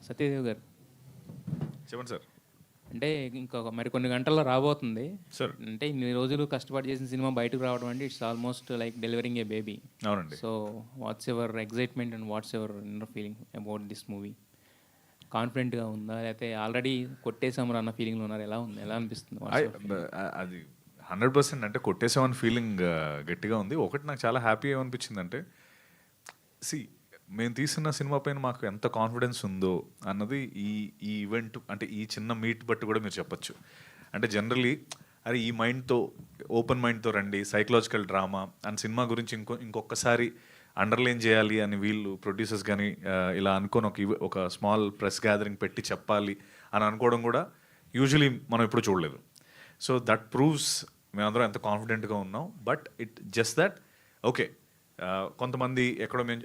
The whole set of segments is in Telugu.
సత్యదేవ్ గారు, చెప్పండి సార్. అంటే ఇంకొక మరికొన్ని గంటల్లో రాబోతుంది సార్. అంటే ఇన్ని రోజులు కష్టపడి చేసిన సినిమా బయటకు రావడం అంటే it's almost like delivering a baby. అవునండి. So what's ever excitement and what's ever inner feeling about this movie? కాన్ఫిడెంట్గా ఉందా, లేకపోతే ఆల్రెడీ కొట్టేసామరా అన్న ఫీలింగ్లో ఉన్నారు? ఎలా ఉంది, ఎలా అనిపిస్తుంది? అది 100% అంటే కొట్టేసామని ఫీలింగ్ గట్టిగా ఉంది. ఒకటి నాకు చాలా హ్యాపీ ఏమనిపించింది అంటే, మేము తీసిన సినిమా పైన మాకు ఎంత కాన్ఫిడెన్స్ ఉందో అన్నది ఈ ఈ ఈవెంట్ అంటే ఈ చిన్న మీట్ బట్టి కూడా మీరు చెప్పచ్చు. అంటే జనరలీ అరే ఈ మైండ్తో, ఓపెన్ మైండ్తో రండి, సైకలాజికల్ డ్రామా అండ్ సినిమా గురించి ఇంకొకసారి అండర్లైన్ చేయాలి అని వీళ్ళు ప్రొడ్యూసర్స్ కానీ ఇలా అనుకొని ఒక స్మాల్ ప్రెస్ గ్యాదరింగ్ పెట్టి చెప్పాలి అని అనుకోవడం కూడా యూజువలీ మనం ఎప్పుడు చూడలేదు. సో దట్ ప్రూవ్స్ మేమందరం ఎంత కాన్ఫిడెంట్గా ఉన్నాం. But it just that okay, కొంతమంది ఎక్కడో మేము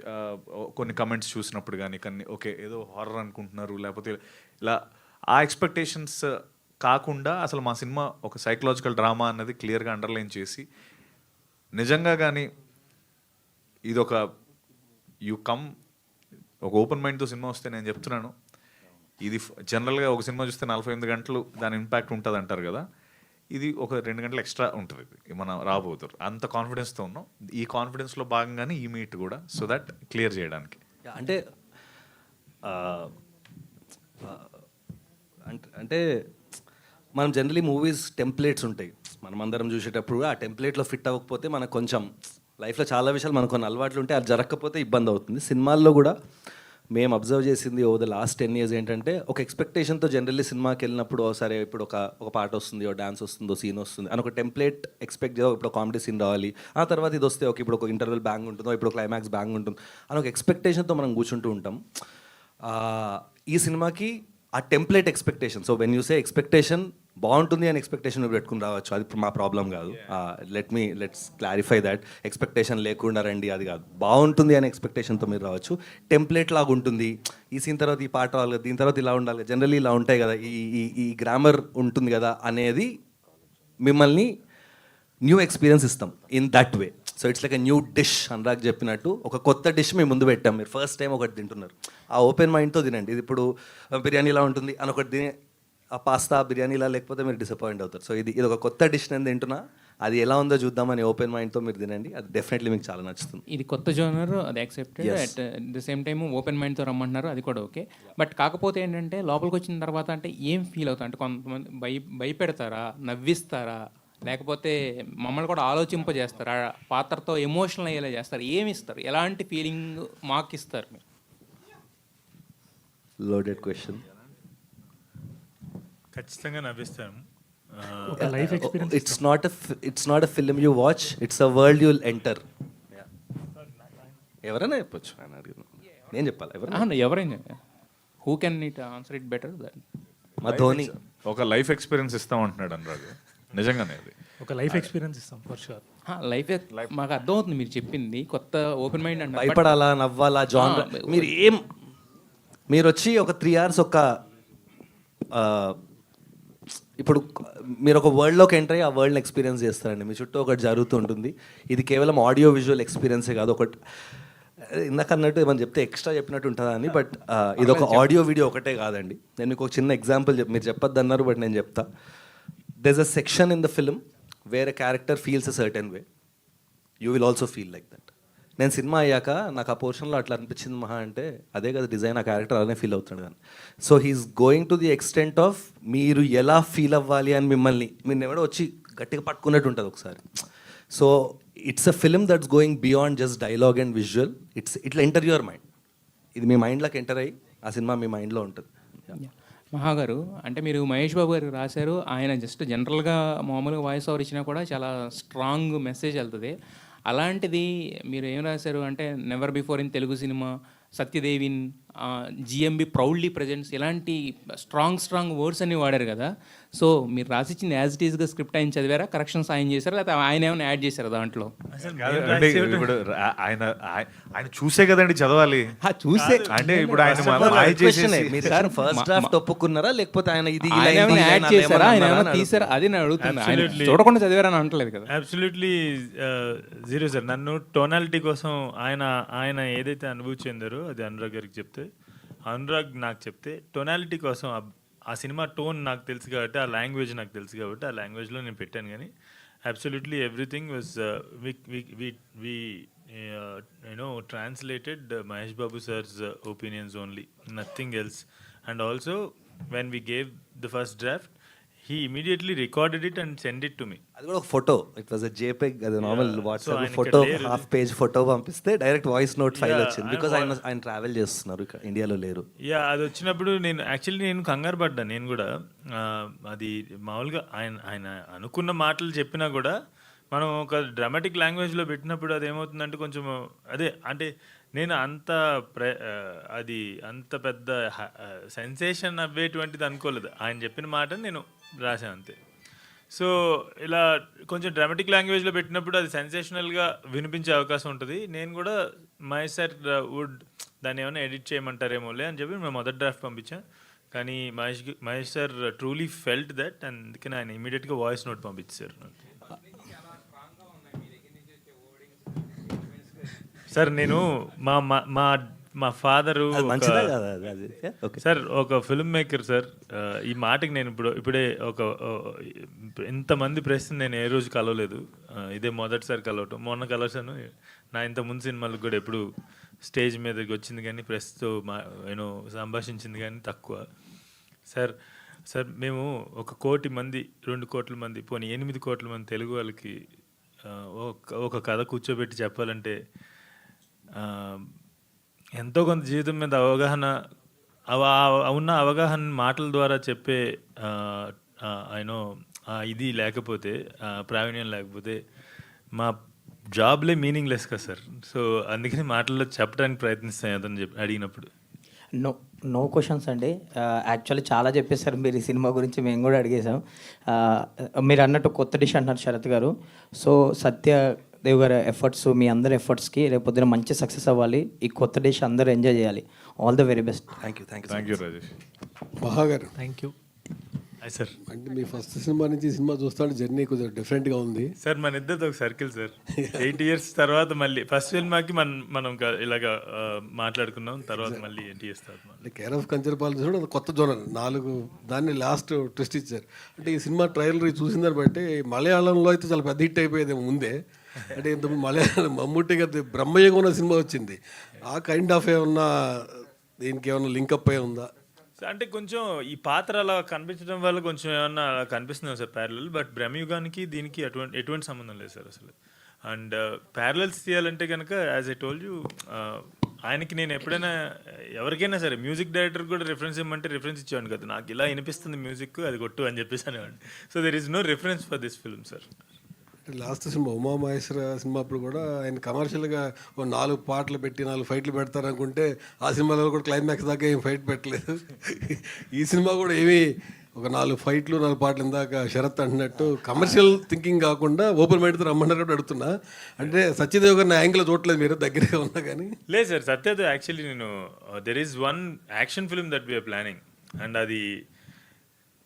కొన్ని కమెంట్స్ చూసినప్పుడు కానీ ఓకే ఏదో హారర్ అనుకుంటున్నారు, లేకపోతే ఇలా ఆ ఎక్స్పెక్టేషన్స్ కాకుండా అసలు మా సినిమా ఒక సైకలాజికల్ డ్రామా అన్నది క్లియర్గా అండర్లైన్ చేసి, నిజంగా కానీ ఇది ఒక ఒక ఓపెన్ మైండ్తో సినిమా వస్తే నేను చెప్తున్నాను, ఇది జనరల్గా ఒక సినిమా చూస్తే 48 గంటలు దాని ఇంపాక్ట్ ఉంటుంది అంటారు కదా, ఇది ఒక 2 గంటలు ఎక్స్ట్రా ఉంటుంది. ఇది మనం రాబోతారు అంత కాన్ఫిడెన్స్తో ఉన్నాం. ఈ కాన్ఫిడెన్స్లో భాగంగానే ఈ మీట్ కూడా, సో దట్ క్లియర్ చేయడానికి. అంటే అంటే మనం జనరలీ మూవీస్ టెంప్లెట్స్ ఉంటాయి, మనం అందరం చూసేటప్పుడు ఆ టెంప్లెట్లో ఫిట్ అవ్వకపోతే మనకు కొంచెం లైఫ్లో చాలా విషయాలు మనకు కొన్ని అలవాట్లు ఉంటాయి, అది జరగకపోతే ఇబ్బంది అవుతుంది. సినిమాల్లో కూడా మేము అబ్జర్వ్ చేసింది ఓవర్ ద లాస్ట్ 10 years ఏంటంటే, ఒక ఎక్స్పెక్టేషన్తో జనరల్లీ సినిమాకి వెళ్ళినప్పుడు సరే ఇప్పుడు ఒక పాట వస్తుంది, ఒక డాన్స్ వస్తుందో, సీన్ వస్తుంది అని ఒక టెంప్లెట్ ఎక్స్పెక్ట్ చేయాలి. ఇప్పుడు కామెడీ సీన్ రావాలి, ఆ తర్వాత ఇది వస్తే ఇప్పుడు ఒక ఇంటర్వెల్ బ్యాంగ్ ఉంటుందో, ఇప్పుడు క్లైమాక్స్ బ్యాంగ్ ఉంటుంది అని ఒక ఎక్స్పెక్టేషన్తో మనం కూర్చుంటూ ఉంటాం. ఈ సినిమాకి ఆ template expectation, so when you say expectation బాగుంటుంది అని ఎక్స్పెక్టేషన్ పెట్టుకుని రావచ్చు, అది మా ప్రాబ్లం కాదు. Let's clarify that. ఎక్స్పెక్టేషన్ లేకుండా రండి అది కాదు, బాగుంటుంది అనే ఎక్స్పెక్టేషన్తో మీరు రావచ్చు. టెంప్లెట్ లాగా ఉంటుంది, ఈ సీన్ తర్వాత ఈ పాట రావాలి, దీని తర్వాత ఇలా ఉండాలి, జనరల్లీ ఇలా ఉంటాయి కదా, ఈ గ్రామర్ ఉంటుంది కదా అనేది మిమ్మల్ని న్యూ ఎక్స్పీరియన్స్ ఇస్తాం in that way. So it's like a new dish. Anurag చెప్పినట్టు ఒక కొత్త డిష్ మేము ముందు పెట్టాం, మీరు ఫస్ట్ టైం ఒకటి తింటున్నారు, ఆ ఓపెన్ మైండ్తో తినండి. ఇది ఇప్పుడు బిర్యానీ ఇలా ఉంటుంది అని ఒకటి తిని ఆ పాస్తా బిర్యానీలా లేకపోతే మీరు డిసప్పాయింట్ అవుతారు. సో ఇది ఒక కొత్త డిష్ నేను తింటున్నా, అది ఎలా ఉందో చూద్దామని ఓపెన్ మైండ్తో మీరు తినండి, అది డెఫినెట్లీ మీకు చాలా నచ్చుతుంది. ఇది కొత్త జోనర్, అది accepted. At the same time open మైండ్తో రమ్మంటున్నారు, అది కూడా ఓకే. బట్ కాకపోతే ఏంటంటే లోపలికి వచ్చిన తర్వాత అంటే ఏం ఫీల్ అవుతా అంటే, కొంతమంది భయపెడతారా, నవ్విస్తారా, లేకపోతే మమ్మల్ని కూడా ఆలోచింపజేస్తారా, పాత్రతో ఎమోషనల్ అయ్యేలా చేస్తారు, ఏమి ఇస్తారు, ఎలాంటి ఫీలింగ్ మాకు ఇస్తారు మీరు? Loaded question. ఖచ్చితంగా నవ్విస్తాను. It's not a film you watch, it's a world you will enter. ఎవరైనా చెప్పొచ్చు, ఆయన అడిగిన నేను చెప్పాలి, ఎవరైనా who can it answer it better than మా ధోని. ఒక లైఫ్ ఎక్స్పీరియన్స్ ఇస్తామంటున్నాడు అనురాగ్, నిజంగానే అది ఒక లైఫ్ ఎక్స్పీరియన్స్ ఇస్తాం ఫర్ షూర్. లైఫ్ మాకు అర్థమవుతుంది మీరు చెప్పింది, కొత్త ఓపెన్ మైండ్ అంటే భయపడాలా, నవ్వాలా, జాన్ మీరు వచ్చి ఒక 3 hours ఇప్పుడు మీరు ఒక వరల్డ్లోకి ఎంటర్ అయ్యి ఆ వరల్డ్ని ఎక్స్పీరియన్స్ చేస్తారండి. మీ చుట్టూ ఒకటి జరుగుతూ ఉంటుంది. ఇది కేవలం ఆడియో విజువల్ ఎక్స్పీరియన్సే కాదు, ఒకటి ఇందాక అన్నట్టు ఏమని చెప్తే ఎక్స్ట్రా చెప్పినట్టు ఉంటుందా అని, బట్ ఇది ఒక ఆడియో వీడియో ఒకటే కాదండి. నేను మీకు ఒక చిన్న ఎగ్జాంపుల్ మీరు చెప్పొద్దు అన్నారు, బట్ నేను చెప్తా. there's a section in the film where a character feels a certain way. You will also feel like that. నేను సినిమా అయ్యాక నాకు ఆ పోర్షన్లో అట్లా అనిపించింది మహా అంటే, అదే కదా డిజైన్, ఆ క్యారెక్టర్ అలానే ఫీల్ అవుతాడు కానీ. So he's going to the extent of మీరు ఎలా ఫీల్ అవ్వాలి అని మిమ్మల్ని మీరు ఎవడో వచ్చి గట్టిగా పట్టుకున్నట్టు ఉంటుంది ఒకసారి. So it's a film that's going beyond just dialogue and visual. ఇట్లా ఎంటర్ యువర్ మైండ్, ఇది మీ మైండ్లోకి ఎంటర్ అయ్యి ఆ సినిమా మీ మైండ్లో ఉంటుంది. మహాగారు, అంటే మీరు మహేష్ బాబు గారు రాశారు, ఆయన జస్ట్ జనరల్గా మామూలుగా వాయిస్ ఓవర్ ఇచ్చినా కూడా చాలా స్ట్రాంగ్ మెసేజ్ వెళ్తుంది. అలాంటిది మీరు ఏం రాశారు అంటే, never before in Telugu cinema, సత్యదేవిన్, జిఎంబి ప్రౌడ్లీ ప్రజెంట్స్, ఇలాంటి స్ట్రాంగ్ వర్డ్స్ అన్ని వాడారు కదా. సో మీరు రాసిచ్చింది యాజ్ ఇట్ ఈస్గా స్క్రిప్ట్ ఆయన చదివారా, కరెక్షన్స్ ఆయన చేశారా, లేకపోతే ఆయన ఏమైనా యాడ్ చేశారా దాంట్లో? అంటే ఇప్పుడు ఆయన చూసే కదండి చదవాలి, చూసే అంటే ఇప్పుడు ఆయన ఫస్ట్ డ్రాఫ్ట్ ఒప్పుకున్నారా లేకపోతే ఆయన ఇది యాడ్ చేశారా, ఆయన ఏమైనా తీసారా, అది నేను అడుగుతున్నా. ఆయన చూడకుండా చదివారని అంటలేదు కదా. Absolutely zero sir. నన్ను టోనాలిటీ కోసం ఆయన ఏదైతే అనుభూతి చెందారో అది అనురాగ్ గారికి చెప్తే అనురాగ్ నాకు చెప్తే టోనాలిటీ కోసం ఆ సినిమా టోన్ నాకు తెలుసు కాబట్టి, ఆ లాంగ్వేజ్ నాకు తెలుసు కాబట్టి, ఆ లాంగ్వేజ్లో నేను పెట్టాను. కానీ absolutely everything was we translated Mahesh Babu sir's opinions only, nothing else. And also when we gave the first draft, he immediately recorded it and sent it to me. అది కూడా ఒక ఫోటో, ఇట్ వాజ్ JPEG, అది నార్మల్ So వాట్సాప్ ఆయన ఫోటో, ఇక్కడ లేరు. హాఫ్ పేజ్ ఫోటో పంపిస్తే direct voice note file Yeah, వచ్చింది. బికాజ్ ఆయన ట్రావెల్ చేస్తున్నారు, ఇక్కడ ఇండియాలో లేరు. యా, అది వచ్చినప్పుడు నేను కంగారు పడ్డా. నేను కూడా అది మామూలుగా ఆయన అనుకున్న మాటలు చెప్పినా కూడా మనం ఒక డ్రామాటిక్ లాంగ్వేజ్లో పెట్టినప్పుడు అది ఏమవుతుందంటే కొంచెం అదే అంటే నేను అది అంత పెద్ద సెన్సేషన్ అవ్వేటువంటిది అనుకోలేదు. ఆయన చెప్పిన మాట నేను రాశాను అంతే. సో ఇలా కొంచెం డ్రామాటిక్ లాంగ్వేజ్లో పెట్టినప్పుడు అది సెన్సేషనల్గా వినిపించే అవకాశం ఉంటుంది. నేను కూడా మహేష్ సార్ దాన్ని ఏమైనా ఎడిట్ చేయమంటారేమోలే అని చెప్పి మేము మొదటి డ్రాఫ్ట్ పంపించాం. కానీ Mahesh sir truly felt that, అందుకని ఆయన ఇమీడియట్గా వాయిస్ నోట్ పంపించారు. సార్ నేను మా ఫాదరు మంచిదా కదా అది? ఓకే సార్, ఒక ఫిల్మ్ మేకర్ సార్. ఈ మాటకి నేను ఇప్పుడే ఇంతమంది ప్రెస్ని నేను ఏ రోజు కలవలేదు. ఇదే మొదటిసారి కలవటం. మొన్న కలవసాను. నా ఇంత ముందు సినిమాలకు కూడా ఎప్పుడు స్టేజ్ మీదకి వచ్చింది కానీ ప్రెస్తో సంభాషించింది కానీ తక్కువ. సార్ మేము 1 కోటి మంది, 2 కోట్ల మంది, పోనీ 8 కోట్ల మంది తెలుగు వాళ్ళకి ఒక కథ కూర్చోబెట్టి చెప్పాలంటే ఎంతో కొంత జీవితం మీద అవగాహన ఉన్న అవగాహన మాటల ద్వారా చెప్పే ఇది లేకపోతే, ప్రావీణ్యం లేకపోతే మా జాబ్లే మీనింగ్లెస్ కదా సార్. సో అందుకని మాటల్లో చెప్పడానికి ప్రయత్నిస్తాను అతను అడిగినప్పుడు. నో క్వశ్చన్స్ అండి. యాక్చువల్లీ చాలా చెప్పేశారు మీరు ఈ సినిమా గురించి. మేము కూడా అడిగేసాం. మీరు అన్నట్టు కొత్త డిష్ అంటున్నారు శరత్ గారు. సో సత్యదేవ్ గారి ఎఫర్ట్స్, మీ అందరి ఎఫర్ట్స్కి రేపొద్దున మంచి సక్సెస్ అవ్వాలి. ఈ కొత్త డిష్ అందరూ ఎంజాయ్ చేయాలి. All the very best. Thank you Rajesh. మహాగారు, థ్యాంక్ యూ. సార్ అంటే మీ ఫస్ట్ సినిమా నుంచి ఈ సినిమా చూస్తాడు జర్నీ కొంచెం డిఫరెంట్గా ఉంది. సార్ మన ఇద్దరితో ఒక సర్కిల్ సార్. 8 years తర్వాత మళ్ళీ ఫస్ట్ సినిమాకి మనం ఇలాగా మాట్లాడుకున్నాం. తర్వాత మళ్ళీ 8 years తర్వాత అంటే కేర్ ఆఫ్ కంచరపాలెం చూడ అది కొత్త జోనర్ 4 దాన్ని లాస్ట్ ట్విస్ట్ ఇచ్చారు. అంటే ఈ సినిమా ట్రైలర్ చూసిన దాన్ని బట్టి మలయాళంలో అయితే చాలా పెద్ద హిట్ అయిపోయేది ముందే. అంటే ఇంత మలయాళం మమ్ముట్టి గారి బ్రహ్మయ్యగా ఉన్న సినిమా వచ్చింది. ఆ కైండ్ ఆఫ్ ఏమన్నా దీనికి ఏమన్నా లింకప్ అయి ఉందా? అంటే కొంచెం ఈ పాత్ర అలా కనిపించడం వల్ల కొంచెం ఏమన్నా అలా కనిపిస్తుంది సార్ ప్యారలల్. బట్ బ్రహ్మయుగానికి దీనికి ఎటువంటి సంబంధం లేదు సార్ అసలు. అండ్ ప్యారలల్స్ తీయాలంటే కనుక యాజ్ ఐ టోల్డ్ యూ, ఆయనకి నేను ఎప్పుడైనా ఎవరికైనా సరే మ్యూజిక్ డైరెక్టర్ కూడా రిఫరెన్స్ ఇవ్వమంటే రిఫరెన్స్ ఇచ్చేవాడిని కదా. నాకు ఇలా వినిపిస్తుంది మ్యూజిక్, అది కొట్టు అని చెప్పేసి అనేవాడిని. So there is no reference for this film sir. Last cinema Umamaheswara cinema అప్పుడు కూడా ఆయన కమర్షియల్గా 4 పాటలు పెట్టి 4 ఫైట్లు పెడతారు అనుకుంటే ఆ సినిమాలో కూడా క్లైమాక్స్ దాకా ఏం ఫైట్ పెట్టలేదు. ఈ సినిమా కూడా ఏమీ ఒక 4 ఫైట్లు 4 పాటలు ఇందాక శరత్ అంటున్నట్టు కమర్షియల్ థింకింగ్ కాకుండా ఓపెన్ మైండ్తో రమ్మన్నారు అడుగుతున్నా. అంటే సత్యదేవ్ గారిని యాంగిల్ చూడలేదు మీరు దగ్గరగా ఉన్నా కానీ. లేదు sir, Satyadev actually there is 1 action film that we're planning. And అది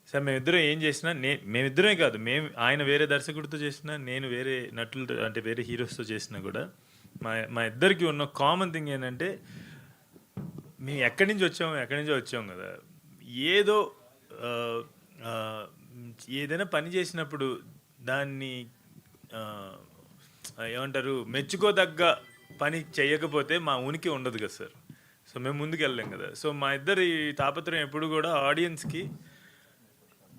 సార్ మేమిద్దరం ఏం చేసినా, మేమిద్దరమే కాదు, ఆయన వేరే దర్శకుడితో చేసినా, నేను వేరే నటులతో అంటే వేరే హీరోస్తో చేసినా కూడా మా ఇద్దరికి ఉన్న కామన్ థింగ్ ఏంటంటే మేము ఎక్కడి నుంచో వచ్చాం కదా. ఏదైనా పని చేసినప్పుడు దాన్ని ఏమంటారు, మెచ్చుకోదగ్గ పని చేయకపోతే మా ఉనికి ఉండదు కదా సార్. సో మేము ముందుకు వెళ్ళలేం కదా. సో మా ఇద్దరి తాపత్రయం ఎప్పుడు కూడా ఆడియన్స్కి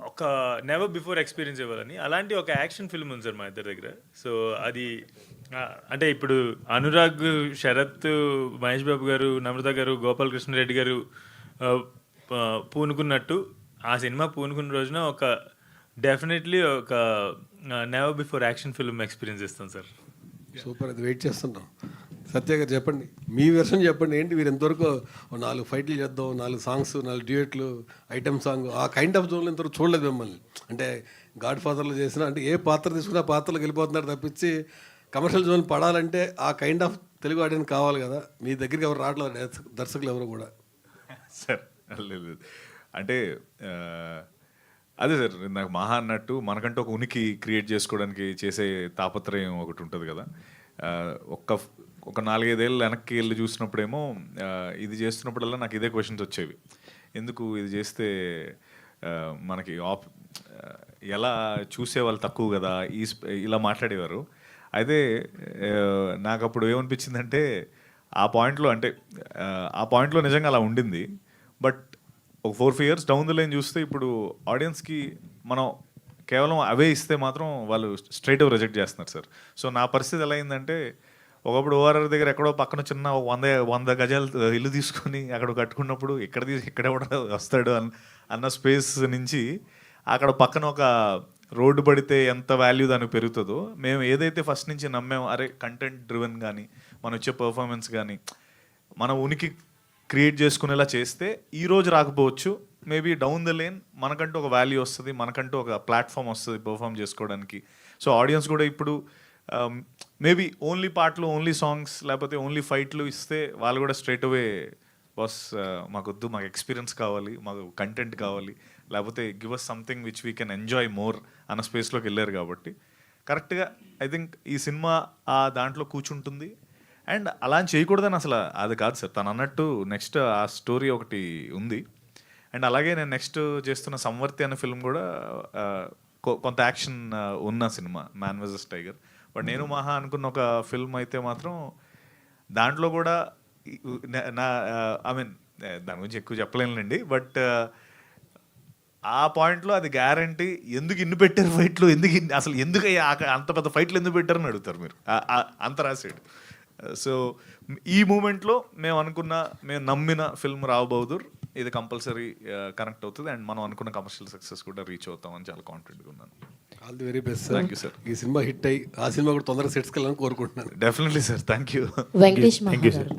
ఒక నెవర్ బిఫోర్ ఎక్స్పీరియన్స్ ఇవ్వాలని. అలాంటి ఒక యాక్షన్ ఫిల్మ్ ఉంది సార్ మా ఇద్దరి దగ్గర. సో అది అంటే ఇప్పుడు అనురాగ్, శరత్, మహేష్ బాబు గారు, నమ్రత గారు, గోపాలకృష్ణరెడ్డి గారు పూనుకున్నట్టు ఆ సినిమా పూనుకున్న రోజున డెఫినెట్లీ ఒక never before action film experience ఇస్తాం సార్. సూపర్, అది వెయిట్ చేస్తున్నాం. సత్య గారు చెప్పండి, మీ వెర్షన్ చెప్పండి. ఏంటి మీరు ఎంతవరకు 4 ఫైట్లు చేద్దాం, 4 సాంగ్స్, 4 డ్యూయట్లు, ఐటమ్ సాంగ్, ఆ కైండ్ ఆఫ్ జోన్లో ఇంతవరకు చూడలేదు మిమ్మల్ని. అంటే గాడ్ ఫాదర్లో చేసిన అంటే ఏ పాత్ర తీసుకున్నా పాత్రలకు వెళ్ళిపోతున్నారు తప్పించి కమర్షియల్ జోన్ పడాలంటే ఆ కైండ్ ఆఫ్ తెలుగు ఆడియన్స్ కావాలి కదా. మీ దగ్గరికి ఎవరు రావట్లేదు దర్శకులు ఎవరు కూడా. సార్ లేదు అంటే అదే సార్, నాకు మహా అన్నట్టు మనకంటూ ఒక ఉనికి క్రియేట్ చేసుకోవడానికి చేసే తాపత్రయం ఒకటి ఉంటుంది కదా. ఒక 4-5 ఏళ్ళు వెనక్కి వెళ్ళి చూసినప్పుడేమో ఇది చేస్తున్నప్పుడల్లా నాకు ఇదే క్వశ్చన్స్ వచ్చేవి. ఎందుకు ఇది చేస్తే మనకి ఎలా చూసేవాళ్ళు తక్కువ కదా, ఇలా మాట్లాడేవారు. అయితే నాకు అప్పుడు ఏమనిపించిందంటే ఆ పాయింట్లో నిజంగా అలా ఉండింది. బట్ ఒక 4-5 years డౌన్ ద లైన్ చూస్తే ఇప్పుడు ఆడియన్స్కి మనం కేవలం అవే ఇస్తే మాత్రం వాళ్ళు స్ట్రైట్ అవే రిజెక్ట్ చేస్తున్నారు సార్. సో నా పరిస్థితి ఎలా అయిందంటే, ఒకప్పుడు ఓఆర్ఆర్ దగ్గర ఎక్కడో పక్కన చిన్న 100 గజాలు ఇల్లు తీసుకొని అక్కడ కట్టుకున్నప్పుడు ఇక్కడ వస్తాడు అన్న స్పేస్ నుంచి అక్కడ పక్కన ఒక రోడ్డు పడితే ఎంత వాల్యూ దానికి పెరుగుతుందో, మేము ఏదైతే ఫస్ట్ నుంచి నమ్మామో, అరే కంటెంట్ డ్రివెన్ కానీ మన వచ్చే పర్ఫార్మెన్స్ కానీ మన ఉనికి క్రియేట్ చేసుకునేలా చేస్తే ఈ రోజు రాకపోవచ్చు, మేబీ డౌన్ ద లేన్ మనకంటూ ఒక వాల్యూ వస్తుంది, మనకంటూ ఒక ప్లాట్ఫామ్ వస్తుంది పర్ఫామ్ చేసుకోవడానికి. సో ఆడియన్స్ కూడా ఇప్పుడు మేబీ ఓన్లీ పాటలు, ఓన్లీ సాంగ్స్, లేకపోతే ఓన్లీ ఫైట్లు ఇస్తే వాళ్ళు కూడా స్ట్రైట్ అవే బాస్ మాకొద్దు, మాకు ఎక్స్పీరియన్స్ కావాలి, మాకు కంటెంట్ కావాలి, లేకపోతే give us something which we can enjoy more అన్న స్పేస్లోకి వెళ్ళారు. కాబట్టి కరెక్ట్గా ఐ థింక్ ఈ సినిమా ఆ దాంట్లో కూర్చుంటుంది. అండ్ అలా అని చేయకూడదని అసలు అది కాదు సార్, తను అన్నట్టు నెక్స్ట్ ఆ స్టోరీ ఒకటి ఉంది. అండ్ అలాగే నేను నెక్స్ట్ చేస్తున్న సంవర్తి అనే ఫిల్మ్ కూడా కొంత యాక్షన్ ఉన్న cinema, man versus tiger. But నేను మహా అనుకున్న ఒక ఫిల్మ్ అయితే మాత్రం దాంట్లో కూడా ఐ మీన్ దాని గురించి ఎక్కువ చెప్పలేనులేండి. బట్ ఆ పాయింట్లో అది గ్యారంటీ. ఎందుకు ఇన్ని పెట్టారు ఫైట్లు, అసలు ఎందుకు అంత పెద్ద ఫైట్లు ఎందుకు పెట్టారని అడుగుతారు మీరు, అంత రాసాడు. సో ఈ మూమెంట్లో మేము నమ్మిన ఫిల్మ్ రావు బహదూర్ ఇది కంపల్సరీ కనెక్ట్ అవుతుంది. అండ్ మనం అనుకున్న కమర్షియల్ సక్సెస్ కూడా రీచ్ అవుతామని చాలా కాన్ఫిడెంట్గా ఉన్నాను. All the very best sir. Thank you sir. ఈ సినిమా హిట్ అయ్యి ఆ సినిమా కూడా తొందరగా సెట్స్కి వెళ్ళాలని కోరుకుంటున్నాను. Definitely sir, thank you. Venkatesh మహాగారు.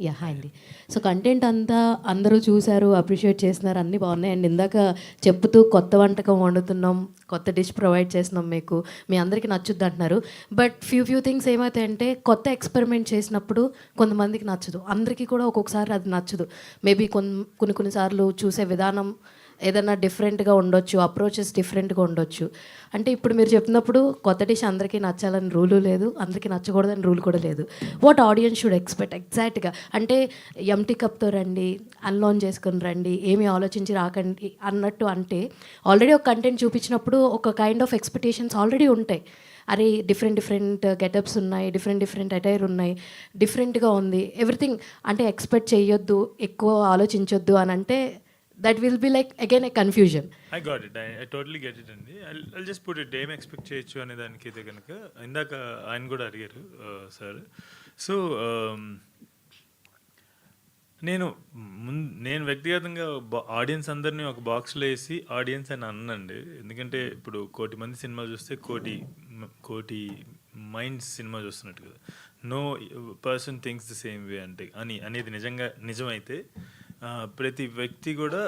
యా, హాయ్ అండి. సో కంటెంట్ అంతా అందరూ చూశారు, అప్రిషియేట్ చేస్తున్నారు, అన్నీ బాగున్నాయి. అండ్ ఇందాక చెప్తూ కొత్త వంటకం వండుతున్నాం, కొత్త డిష్ ప్రొవైడ్ చేస్తున్నాం, మీ అందరికీ నచ్చుద్ది అంటున్నారు. బట్ ఫ్యూ థింగ్స్ ఏమవుతాయంటే, కొత్త ఎక్స్పెరిమెంట్ చేసినప్పుడు కొంతమందికి నచ్చదు, అందరికీ కూడా ఒక్కొక్కసారి అది నచ్చదు. మేబీ కొన్నిసార్లు చూసే విధానం ఏదైనా డిఫరెంట్గా ఉండొచ్చు, అప్రోచెస్ డిఫరెంట్గా ఉండొచ్చు. అంటే ఇప్పుడు మీరు చెప్పినప్పుడు కొత్త డిష్ అందరికీ నచ్చాలని రూలు లేదు, అందరికీ నచ్చకూడదని రూల్ కూడా లేదు. వాట్ ఆడియన్స్ షుడ్ ఎక్స్పెక్ట్ ఎగ్జాక్ట్గా అంటే ఎంటీ కప్తో రండి, అన్లాన్ చేసుకొని రండి, ఏమీ ఆలోచించి రాకండి అన్నట్టు. అంటే ఆల్రెడీ ఒక కంటెంట్ చూపించినప్పుడు ఒక కైండ్ ఆఫ్ ఎక్స్పెక్టేషన్స్ ఆల్రెడీ ఉంటాయి. అరే డిఫరెంట్ గెటప్స్ ఉన్నాయి, డిఫరెంట్ అటైర్ ఉన్నాయి, డిఫరెంట్గా ఉంది ఎవ్రీథింగ్. అంటే ఎక్స్పెక్ట్ చేయొద్దు, ఎక్కువ ఆలోచించొద్దు అని అంటే that will be like again a confusion. I got it. I totally get it అండి. I'll just put it, ఏం ఎక్స్పెక్ట్ చేయొచ్చు అనే దానికి అయితే కనుక ఇందాక ఆయన కూడా అడిగారు సార్. సో నేను వ్యక్తిగతంగా ఆడియన్స్ అందరినీ ఒక బాక్స్లో వేసి ఆడియన్స్ అని అన్నండి. ఎందుకంటే ఇప్పుడు 1,000,000 మంది సినిమా చూస్తే కోటి మైండ్స్ సినిమా చూస్తున్నట్టు కదా. No person thinks the same way అనేది నిజమైతే ప్రతి వ్యక్తి కూడా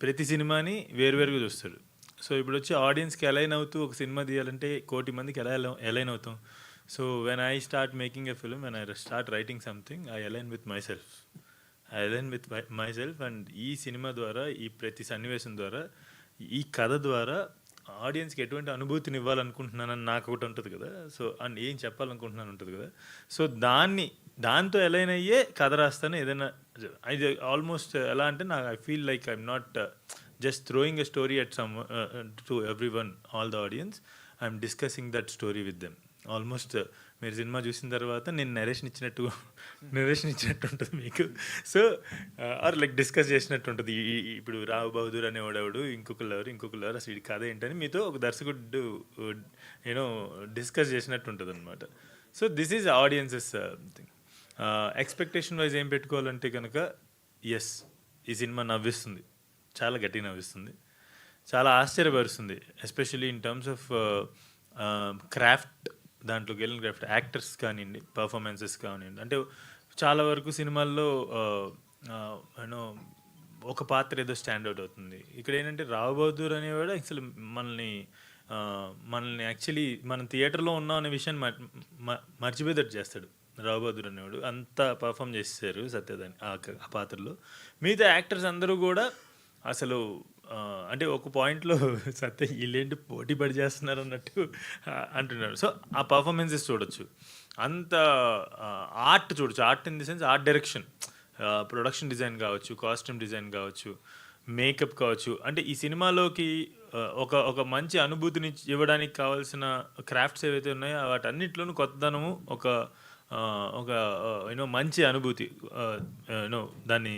ప్రతి సినిమాని వేరువేరుగా చూస్తాడు. సో ఇప్పుడు వచ్చి ఆడియన్స్కి అలైన్ అవుతూ ఒక సినిమా తీయాలంటే 1,000,000 మందికి అలైన్ అవుతాం. So when I start making a film, when I start writing something, I align with my self. And ఈ సినిమా ద్వారా, ఈ ప్రతి సన్నివేశం ద్వారా, ఈ కథ ద్వారా ఆడియన్స్కి ఎటువంటి అనుభూతిని ఇవ్వాలనుకుంటున్నానని నాకు ఒకటి ఉంటుంది కదా. సో అండ్ ఏం చెప్పాలనుకుంటున్నాను ఉంటుంది కదా. సో దాంతో అలైన్ అయ్యే కథ రాస్తాను. ఏదైనా ఇది ఆల్మోస్ట్ ఎలా అంటే నాకు I feel like I'm not just throwing a story at to every one, all the audience. I'm discussing that story with them. Almost మీరు సినిమా చూసిన తర్వాత నేను నరేషన్ ఇచ్చినట్టు ఉంటుంది మీకు. సో ఆర్ లైక్ డిస్కస్ చేసినట్టు ఉంటుంది. ఇప్పుడు రావు బహదూర్ అనేవాడు ఇంకొకరు అసలు ఇది కథ ఏంటని మీతో ఒక దర్శకుడు డిస్కస్ చేసినట్టు ఉంటుంది అనమాట. So this is audiences thing. Expectation wise ఏం పెట్టుకోవాలంటే కనుక, ఎస్ ఈ సినిమా నవ్విస్తుంది, చాలా గట్టిగా నవ్విస్తుంది, చాలా ఆశ్చర్యపరుస్తుంది. Especially in terms of craft, దాంట్లోకి వెళ్ళిన క్రాఫ్ట్, యాక్టర్స్ కానివ్వండి, పర్ఫార్మెన్సెస్ కానివ్వండి. అంటే చాలా వరకు సినిమాల్లో ఒక పాత్ర ఏదో స్టాండ్అవుట్ అవుతుంది. ఇక్కడ ఏంటంటే రావు బహదూర్ అనేవాడు అసలు మనల్ని యాక్చువల్లీ మనం థియేటర్లో ఉన్నాం అనే విషయాన్ని మర్చిపోయేటట్టు చేస్తాడు. రావు బహదూర్ అనేవాడు అంతా పర్ఫామ్ చేసేసారు సత్యదాన్ని ఆ పాత్రలో. మిగతా యాక్టర్స్ అందరూ కూడా అసలు అంటే ఒక పాయింట్లో సత్య వీళ్ళేంటి పోటీ పడి చేస్తున్నారు అన్నట్టు అంటున్నారు. సో ఆ పర్ఫార్మెన్సెస్ చూడొచ్చు, అంత ఆర్ట్ చూడొచ్చు, art in the sense art direction, production design కావచ్చు, కాస్ట్యూమ్ డిజైన్ కావచ్చు, మేకప్ కావచ్చు. అంటే ఈ సినిమాలోకి ఒక మంచి అనుభూతిని ఇవ్వడానికి కావాల్సిన క్రాఫ్ట్స్ ఏవైతే ఉన్నాయో వాటన్నిటిలోనూ కొత్తదనము, ఒక యూనో మంచి అనుభూతి యూనో దాన్ని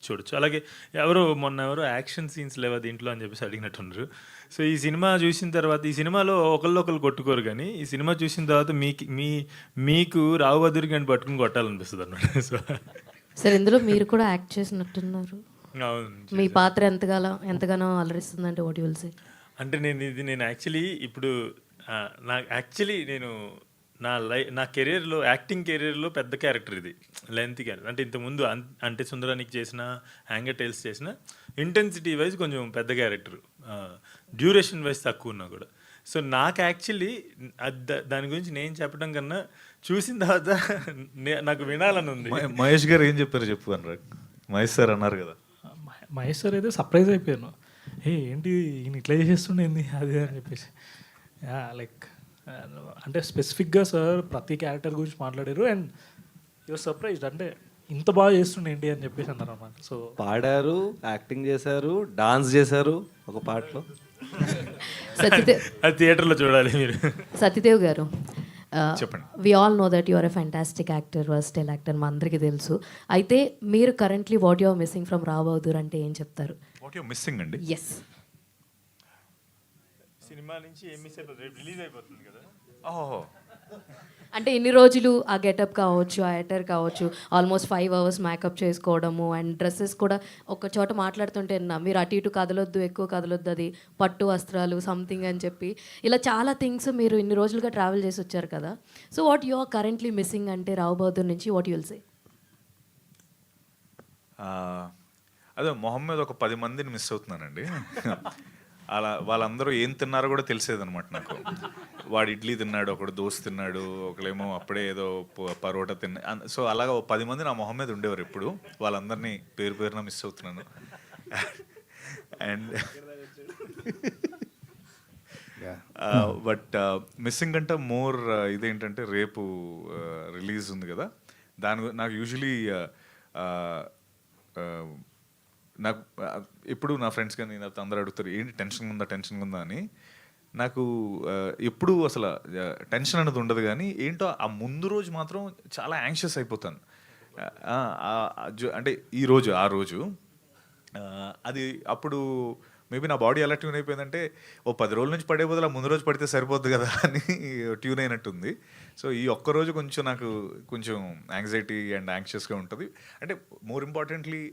చూడొచ్చు. అలాగే మొన్న ఎవరో యాక్షన్ సీన్స్ లేవా దీంట్లో అని చెప్పేసి అడిగినట్టున్నారు. సో ఈ సినిమా చూసిన తర్వాత, ఈ సినిమాలో ఒకళ్ళు కొట్టుకోరు, కానీ ఈ సినిమా చూసిన తర్వాత మీకు రావు బదురికి గంట పట్టుకుని కొట్టాలనిపిస్తుంది అన్నమాట. సో సార్ ఇందులో మీరు కూడా యాక్ట్ చేసినట్టున్నారు. అవును. మీ పాత్ర ఎంతగానో అలరిస్తుందంటే వాట్ యు విల్ సే? అంటే నేను యాక్చువల్లీ ఇప్పుడు నేను నా కెరీర్లో, యాక్టింగ్ కెరీర్లో పెద్ద క్యారెక్టర్ ఇది, లెంత్ క్యారెక్టర్. అంటే ఇంతకుముందు అంటే సుందరానికి చేసిన, హ్యాంగర్ టైల్స్ చేసిన, ఇంటెన్సిటీ వైజ్ కొంచెం పెద్ద క్యారెక్టర్, డ్యూరేషన్ వైజ్ తక్కువ ఉన్నా కూడా. సో నాకు యాక్చువల్లీ దాని గురించి నేను చెప్పడం కన్నా చూసిన తర్వాత నాకు వినాలని ఉంది. మహేష్ గారు ఏం చెప్పారు చెప్పు అన్నారు. మహేష్ సార్ అన్నారు కదా, మహేష్ సార్ అయితే సర్ప్రైజ్ అయిపోయాను, ఏంటి ఈయన ఇట్లా చేసేస్తుండేంది అది అని చెప్పేసి. లైక్ అంటే స్పెసిఫిక్గా సార్ ప్రతి క్యారెక్టర్ గురించి మాట్లాడారు అండ్ యువర్ సర్ప్రైజ్డ్, అంటే ఇంత బాగా చేస్తుండే ఏంటి అని చెప్పేసి అన్నారు అన్నమాట. సో పాడారు, యాక్టింగ్ చేశారు, డాన్స్ చేశారు ఒక పాటలో. అది థియేటర్లో చూడాలి మీరు. సత్యదేవ్ గారు, చెప్పండి. We all know that you are a fantastic actor, versatile actor, మా అందరికీ తెలుసు. అయితే మీరు currently what you are missing from Rao Bahadur అంటే ఏం చెప్తారు? వాట్ యు మిస్సింగ్ అండి? ఎస్, సినిమా నుంచి ఏం మిస్ అయిపోతుంది, రేపు రిలీజ్ అయిపోతుంది కదా. ఓహో, అంటే ఇన్ని రోజులు ఆ గెటప్ కావచ్చు, ఆ యాక్టర్ కావచ్చు, ఆల్మోస్ట్ 5 hours మేకప్ చేసుకోవడము అండ్ డ్రెస్సెస్ కూడా ఒక చోట మాట్లాడుతుంటే మీరు అటు ఇటు కదలొద్దు, ఎక్కువ కదలొద్దు, అది పట్టు వస్త్రాలు సంథింగ్ అని చెప్పి ఇలా చాలా థింగ్స్ మీరు ఇన్ని రోజులుగా ట్రావెల్ చేసి వచ్చారు కదా. So what you are currently missing అంటే రావ్ బహదూర్ నుంచి వాట్ యు విల్ సే? అదే మొహమ్మద్ ఒక 10 మందిని మిస్ అవుతున్నానండి. అలా వాళ్ళందరూ ఏం తిన్నారో కూడా తెలిసేదనమాట నాకు. వాడు ఇడ్లీ తిన్నాడు, ఒకడు దోశ తిన్నాడు, ఒకళ్ళేమో అప్పుడే ఏదో పరోటా తిన్నా. సో అలాగా 10 మంది నా మొహమ్మద్ ఉండేవారు ఎప్పుడు. వాళ్ళందరినీ పేరు పేరున మిస్ అవుతున్నాను. అండ్ బట్ మిస్సింగ్ అంటే మోర్ ఇదేంటంటే రేపు రిలీజ్ ఉంది కదా, నాకు యూజువలీ నాకు ఎప్పుడు నా ఫ్రెండ్స్ కానీ నాకు అందరూ అడుగుతారు ఏంటి టెన్షన్ ఉందా అని. నాకు ఎప్పుడు అసలు టెన్షన్ అనేది ఉండదు, కానీ ఏంటో ఆ ముందు రోజు మాత్రం చాలా యాంగ్షియస్ అయిపోతాను. అంటే ఆ రోజు అది అప్పుడు మేబీ నా బాడీ ఎలా ట్యూన్ అయిపోయిందంటే ఓ 10 రోజుల నుంచి పడే బదులు ముందు రోజు పడితే సరిపోద్ది కదా అని ట్యూన్ అయినట్టుంది. సో ఈ ఒక్కరోజు నాకు కొంచెం యాంగ్జైటీ అండ్ యాంగ్షియస్గా ఉంటుంది. అంటే మోర్ ఇంపార్టెంట్లీ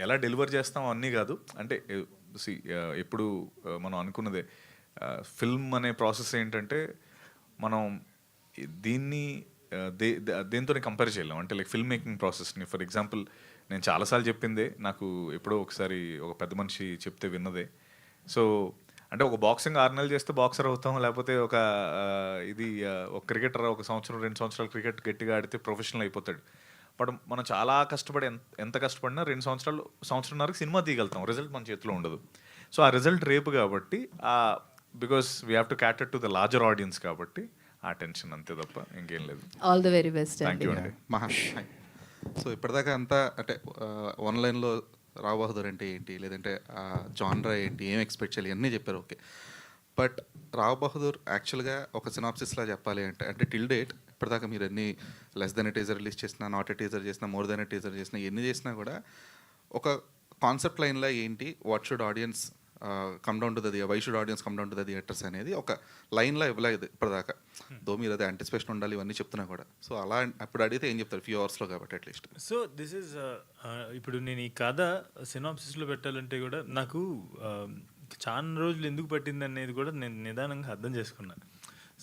ఎలా డెలివర్ చేస్తాం అన్నీ కాదు. అంటే ఎప్పుడు మనం అనుకున్నదే, ఫిల్మ్ అనే ప్రాసెస్ ఏంటంటే మనం దీన్ని దేంతో కంపేర్ చేయలేం. అంటే లైక్ ఫిల్మ్ మేకింగ్ ప్రాసెస్ని ఫర్ ఎగ్జాంపుల్ నేను చాలాసార్లు చెప్పిందే, నాకు ఎప్పుడో ఒకసారి ఒక పెద్ద మనిషి చెప్తే విన్నదే. సో అంటే ఒక బాక్సింగ్ 6 నెలలు చేస్తే బాక్సర్ అవుతాం, లేకపోతే ఒక క్రికెటర్ 1 సంవత్సరం 2 సంవత్సరాలు క్రికెట్ గట్టిగా ఆడితే ప్రొఫెషనల్ అయిపోతాడు. బట్ మనం చాలా కష్టపడి ఎంత కష్టపడినా 2 సంవత్సరాలు, సంవత్సరంన్నరకు సినిమా తీయగలుగుతాం, రిజల్ట్ మన చేతిలో ఉండదు. సో ఆ రిజల్ట్ రేపు కాబట్టి, because we have to క్యాటర్ to the larger audience కాబట్టి ఆ టెన్షన్ అంతే తప్ప ఇంకేం లేదు. All the very best. Thank you అండి. సో ఇప్పటిదాకా అంతా అంటే ఆన్లైన్లో రావ్ బహదూర్ అంటే ఏంటి, లేదంటే జాన్రా ఏంటి, ఏం ఎక్స్పెక్ట్ చేయాలి అన్నీ చెప్పారు, ఓకే. బట్ రావ్ బహదూర్ యాక్చువల్గా ఒక సినాప్సిస్లా చెప్పాలి అంటే టిల్ డేట్ ఇప్పటిదాకా మీరు ఎన్ని less than a teaser release చేసినా, నాట్ ఎ టీజర్ చేసినా, మోర్ దెన్ ఎ టీజర్ చేసినా, ఎన్ని చేసినా కూడా ఒక కాన్సెప్ట్ లైన్లో ఏంటి, what should audience come down to why should audience come down to the theatres అనేది ఒక లైన్లో ఇవ్వలేదు ఇప్పటిదాకా. దో మీరు అదే యాంటిసిపేషన్ ఉండాలి ఇవన్నీ చెప్తున్నా కూడా. సో అలా అప్పుడు అడిగితే ఏం చెప్తారు ఫ్యూ అవర్స్లో కాబట్టి అట్లీస్ట్. సో దిస్ ఈజ్ ఇప్పుడు నేను ఈ కథ సినాప్సిస్లో పెట్టాలంటే కూడా నాకు చాలా రోజులు ఎందుకు పట్టింది అనేది కూడా నేను నిదానంగా అర్థం చేసుకున్నాను.